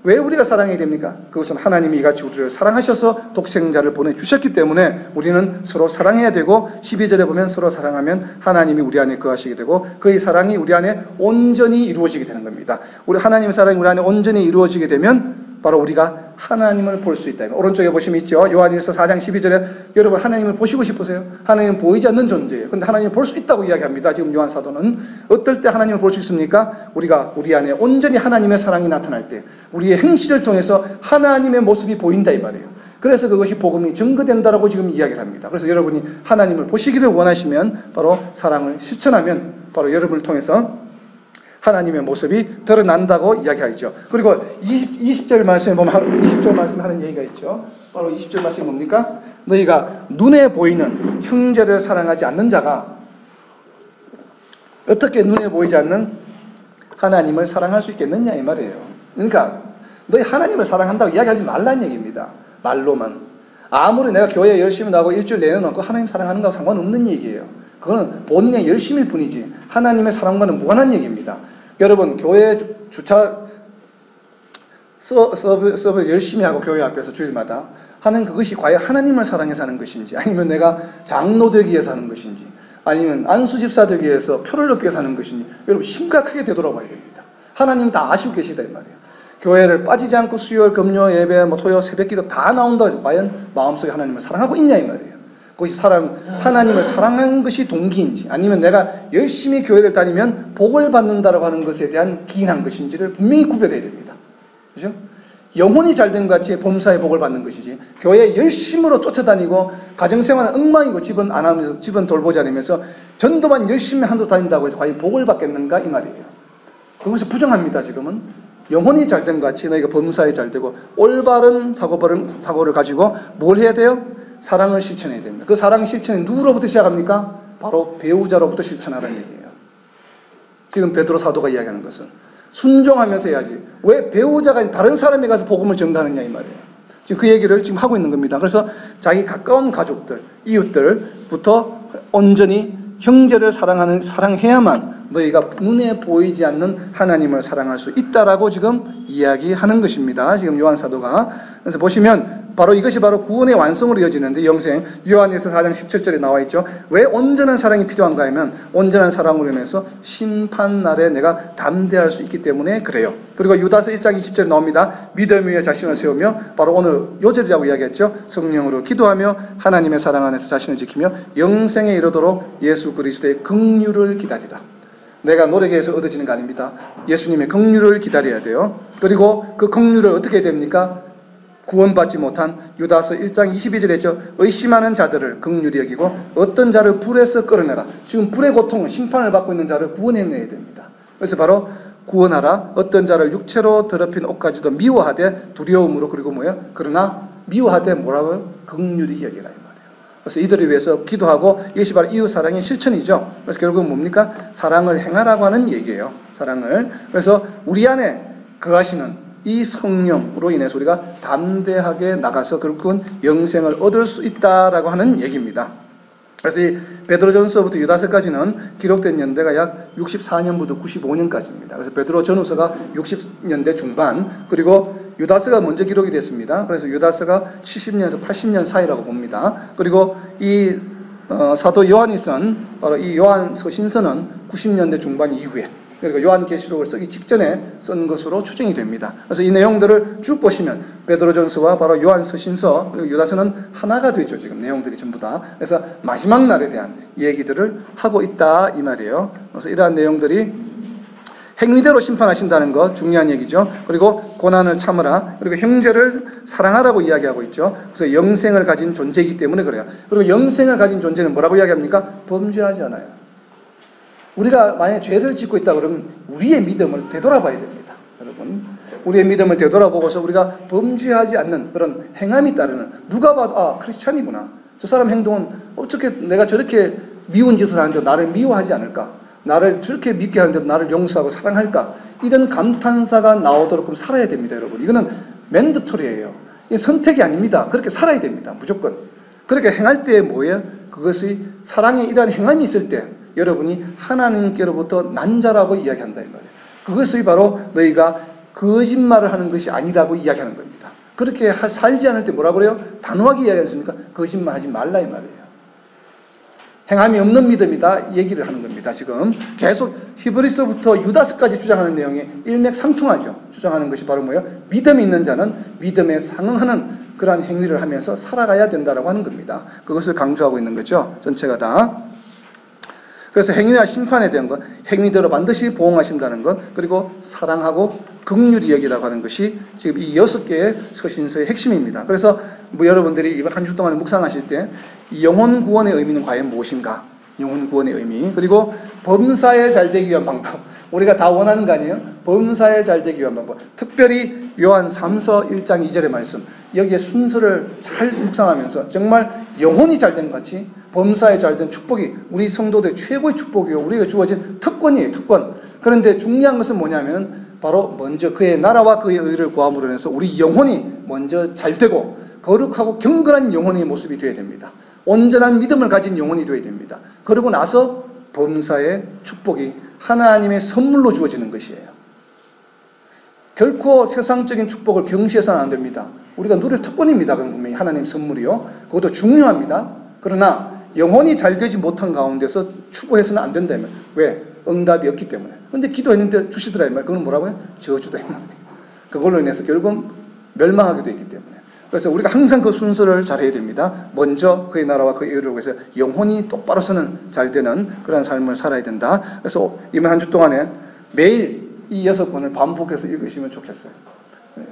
왜 우리가 사랑해야 됩니까? 그것은 하나님이 이같이 우리를 사랑하셔서 독생자를 보내주셨기 때문에 우리는 서로 사랑해야 되고, 12절에 보면 서로 사랑하면 하나님이 우리 안에 거하시게 되고 그의 사랑이 우리 안에 온전히 이루어지게 되는 겁니다. 우리 하나님의 사랑이 우리 안에 온전히 이루어지게 되면 바로 우리가 하나님을 볼 수 있다. 오른쪽에 보시면 있죠. 요한일서 4장 12절에 여러분 하나님을 보시고 싶으세요? 하나님은 보이지 않는 존재예요. 그런데 하나님을 볼 수 있다고 이야기합니다. 지금 요한 사도는 어떨 때 하나님을 볼 수 있습니까? 우리가 우리 안에 온전히 하나님의 사랑이 나타날 때, 우리의 행실을 통해서 하나님의 모습이 보인다 이 말이에요. 그래서 그것이 복음이 증거된다라고 지금 이야기를 합니다. 그래서 여러분이 하나님을 보시기를 원하시면 바로 사랑을 실천하면 바로 여러분을 통해서 하나님의 모습이 드러난다고 이야기하죠. 그리고 20절 말씀에 보면 20절 말씀에 하는 얘기가 있죠. 바로 20절 말씀이 뭡니까? 너희가 눈에 보이는 형제를 사랑하지 않는 자가 어떻게 눈에 보이지 않는 하나님을 사랑할 수 있겠느냐 이 말이에요. 그러니까 너희 하나님을 사랑한다고 이야기하지 말라는 얘기입니다. 말로만. 아무리 내가 교회에 열심히 나가고 일주일 내내놓고 하나님 사랑하는 거하고 상관없는 얘기예요. 그건 본인의 열심일 뿐이지 하나님의 사랑과는 무관한 얘기입니다. 여러분 교회 주차 서브 열심히 하고 교회 앞에서 주일마다 하는 그것이 과연 하나님을 사랑해서 하는 것인지, 아니면 내가 장로 되기 위해서 하는 것인지, 아니면 안수집사 되기 위해서 표를 얻기 위해서 하는 것인지 여러분 심각하게 되돌아봐야 됩니다. 하나님 다 아시고 계시다 이 말이에요. 교회를 빠지지 않고 수요일, 금요 예배, 토요 새벽기도 다 나온다 해서 과연 마음속에 하나님을 사랑하고 있냐 이 말이에요. 그것이 하나님을 사랑하는 것이 동기인지, 아니면 내가 열심히 교회를 다니면 복을 받는다라고 하는 것에 대한 기인한 것인지를 분명히 구별해야 됩니다. 그죠? 영혼이 잘된 것 같이 범사의 복을 받는 것이지, 교회에 열심으로 쫓아다니고 가정생활은 엉망이고 집은 안 하면서, 집은 돌보지 않으면서 전도만 열심히 한도 다닌다고 해서 과연 복을 받겠는가 이 말이에요. 그것을 부정합니다. 지금은 영혼이 잘된 것 같이 너희가 범사에 잘되고 올바른 사고를 가지고 뭘 해야 돼요? 사랑을 실천해야 됩니다. 그 사랑 실천이 누구로부터 시작합니까? 바로 배우자로부터 실천하라는 얘기예요. 지금 베드로 사도가 이야기하는 것은 순종하면서 해야지. 왜 배우자가 다른 사람에 가서 복음을 전가하느냐 이 말이에요. 지금 그 얘기를 지금 하고 있는 겁니다. 그래서 자기 가까운 가족들, 이웃들부터 온전히 형제를 사랑해야만 너희가 눈에 보이지 않는 하나님을 사랑할 수 있다라고 지금 이야기하는 것입니다. 지금 요한 사도가. 그래서 보시면 바로 이것이 바로 구원의 완성으로 이어지는데, 영생 요한일서 4장 17절에 나와 있죠. 왜 온전한 사랑이 필요한가 하면 온전한 사랑으로 인해서 심판날에 내가 담대할 수 있기 때문에 그래요. 그리고 유다서 1장 20절에 나옵니다. 믿음 위에 자신을 세우며, 바로 오늘 요절이라고 이야기했죠. 성령으로 기도하며 하나님의 사랑 안에서 자신을 지키며 영생에 이르도록 예수 그리스도의 긍휼을 기다리라. 내가 노력해서 얻어지는 거 아닙니다. 예수님의 긍휼을 기다려야 돼요. 그리고 그 긍휼을 어떻게 해야 됩니까? 구원받지 못한 유다서 1장 22절에 했죠. 의심하는 자들을 긍휼히 여기고 어떤 자를 불에서 끌어내라. 지금 불의 고통을 심판을 받고 있는 자를 구원해내야 됩니다. 그래서 바로 구원하라. 어떤 자를 육체로 더럽힌 옷까지도 미워하되 두려움으로 그리고 뭐예요? 그러나 미워하되 뭐라고요? 긍휼히 여기라 이 말이에요. 그래서 이들을 위해서 기도하고 이것이 바로 이웃 사랑의 실천이죠. 그래서 결국은 뭡니까? 사랑을 행하라고 하는 얘기예요. 사랑을. 그래서 우리 안에 거하시는 이 성령으로 인해서 우리가 담대하게 나가서 결국은 영생을 얻을 수 있다라고 하는 얘기입니다. 그래서 이 베드로전서부터 유다서까지는 기록된 연대가 약 64년부터 95년까지입니다. 그래서 베드로전후서가 60년대 중반, 그리고 유다서가 먼저 기록이 됐습니다. 그래서 유다서가 70년에서 80년 사이라고 봅니다. 그리고 이 사도 요한이 쓴 바로 이 요한서 신서는 90년대 중반 이후에, 그러니까 요한계시록을 쓰기 직전에 쓴 것으로 추정이 됩니다. 그래서 이 내용들을 쭉 보시면 베드로전서와 바로 요한서신서 그리고 유다서는 하나가 되죠. 지금 내용들이 전부 다. 그래서 마지막 날에 대한 얘기들을 하고 있다 이 말이에요. 그래서 이러한 내용들이 행위대로 심판하신다는 거 중요한 얘기죠. 그리고 고난을 참으라. 그리고 형제를 사랑하라고 이야기하고 있죠. 그래서 영생을 가진 존재이기 때문에 그래요. 그리고 영생을 가진 존재는 뭐라고 이야기합니까? 범죄하지 않아요. 우리가 만약에 죄를 짓고 있다 그러면 우리의 믿음을 되돌아봐야 됩니다. 여러분, 우리의 믿음을 되돌아보고서 우리가 범죄하지 않는 그런 행함이 따르는, 누가 봐도 아 크리스찬이구나, 저 사람 행동은 어떻게 내가 저렇게 미운 짓을 하는데 나를 미워하지 않을까, 나를 저렇게 믿게 하는데 나를 용서하고 사랑할까, 이런 감탄사가 나오도록 그럼 살아야 됩니다. 여러분, 이거는 맨드토리예요. 이게 선택이 아닙니다. 그렇게 살아야 됩니다. 무조건. 그렇게 행할 때 뭐예요? 그것이 사랑의 이러한 행함이 있을 때 여러분이 하나님께로부터 난 자라고 이야기한다 이 말이에요. 그것이 바로 너희가 거짓말을 하는 것이 아니라고 이야기하는 겁니다. 그렇게 살지 않을 때 뭐라고 그래요? 단호하게 이야기하셨습니까? 거짓말하지 말라 이 말이에요. 행함이 없는 믿음이다 얘기를 하는 겁니다. 지금 계속 히브리서부터 유다서까지 주장하는 내용이 일맥상통하죠. 주장하는 것이 바로 뭐예요? 믿음이 있는 자는 믿음에 상응하는 그러한 행위를 하면서 살아가야 된다라고 하는 겁니다. 그것을 강조하고 있는 거죠. 전체가 다. 그래서 행위와 심판에 대한 것, 행위대로 반드시 보응하신다는 것, 그리고 사랑하고 긍휼히 여기라고 하는 것이 지금 이 6개의 서신서의 핵심입니다. 그래서 뭐 여러분들이 이번 한 주 동안에 묵상하실 때 영혼 구원의 의미는 과연 무엇인가? 영혼 구원의 의미, 그리고 범사에 잘되기 위한 방법, 우리가 다 원하는 거 아니에요? 범사에 잘되기 위한 방법, 특별히 요한 3서 1장 2절의 말씀, 여기에 순서를 잘 묵상하면서 정말 영혼이 잘된 것 같이 범사에 잘된 축복이 우리 성도들 최고의 축복이요, 우리가 주어진 특권이에요. 특권. 그런데 중요한 것은 뭐냐면 바로 먼저 그의 나라와 그의 의를 구함으로 해서 우리 영혼이 먼저 잘되고 거룩하고 경건한 영혼의 모습이 되어야 됩니다. 온전한 믿음을 가진 영혼이 되어야 됩니다. 그러고 나서 범사의 축복이 하나님의 선물로 주어지는 것이에요. 결코 세상적인 축복을 경시해서는 안 됩니다. 우리가 누릴 특권입니다. 그건 분명히 하나님 선물이요. 그것도 중요합니다. 그러나 영혼이 잘 되지 못한 가운데서 추구해서는 안 된다면. 왜? 응답이 없기 때문에. 근데 기도했는데 주시더라 이 말. 그건 뭐라고요? 저주다 이 말이에요. 그걸로 인해서 결국은 멸망하게 되기 때문에. 그래서 우리가 항상 그 순서를 잘 해야 됩니다. 먼저 그의 나라와 그의 의를 위해서 영혼이 똑바로 서는 잘 되는 그런 삶을 살아야 된다. 그래서 이번 한 주 동안에 매일 이 6권을 반복해서 읽으시면 좋겠어요.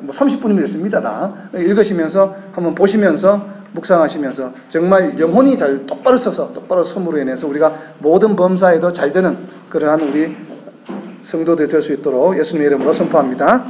뭐 30분이면 씁니다. 다 읽으시면서 한번 보시면서 묵상하시면서 정말 영혼이 잘 똑바로 서서 똑바로 섬으로 인해서 우리가 모든 범사에도 잘 되는 그러한 우리 성도들 될 수 있도록 예수님의 이름으로 선포합니다.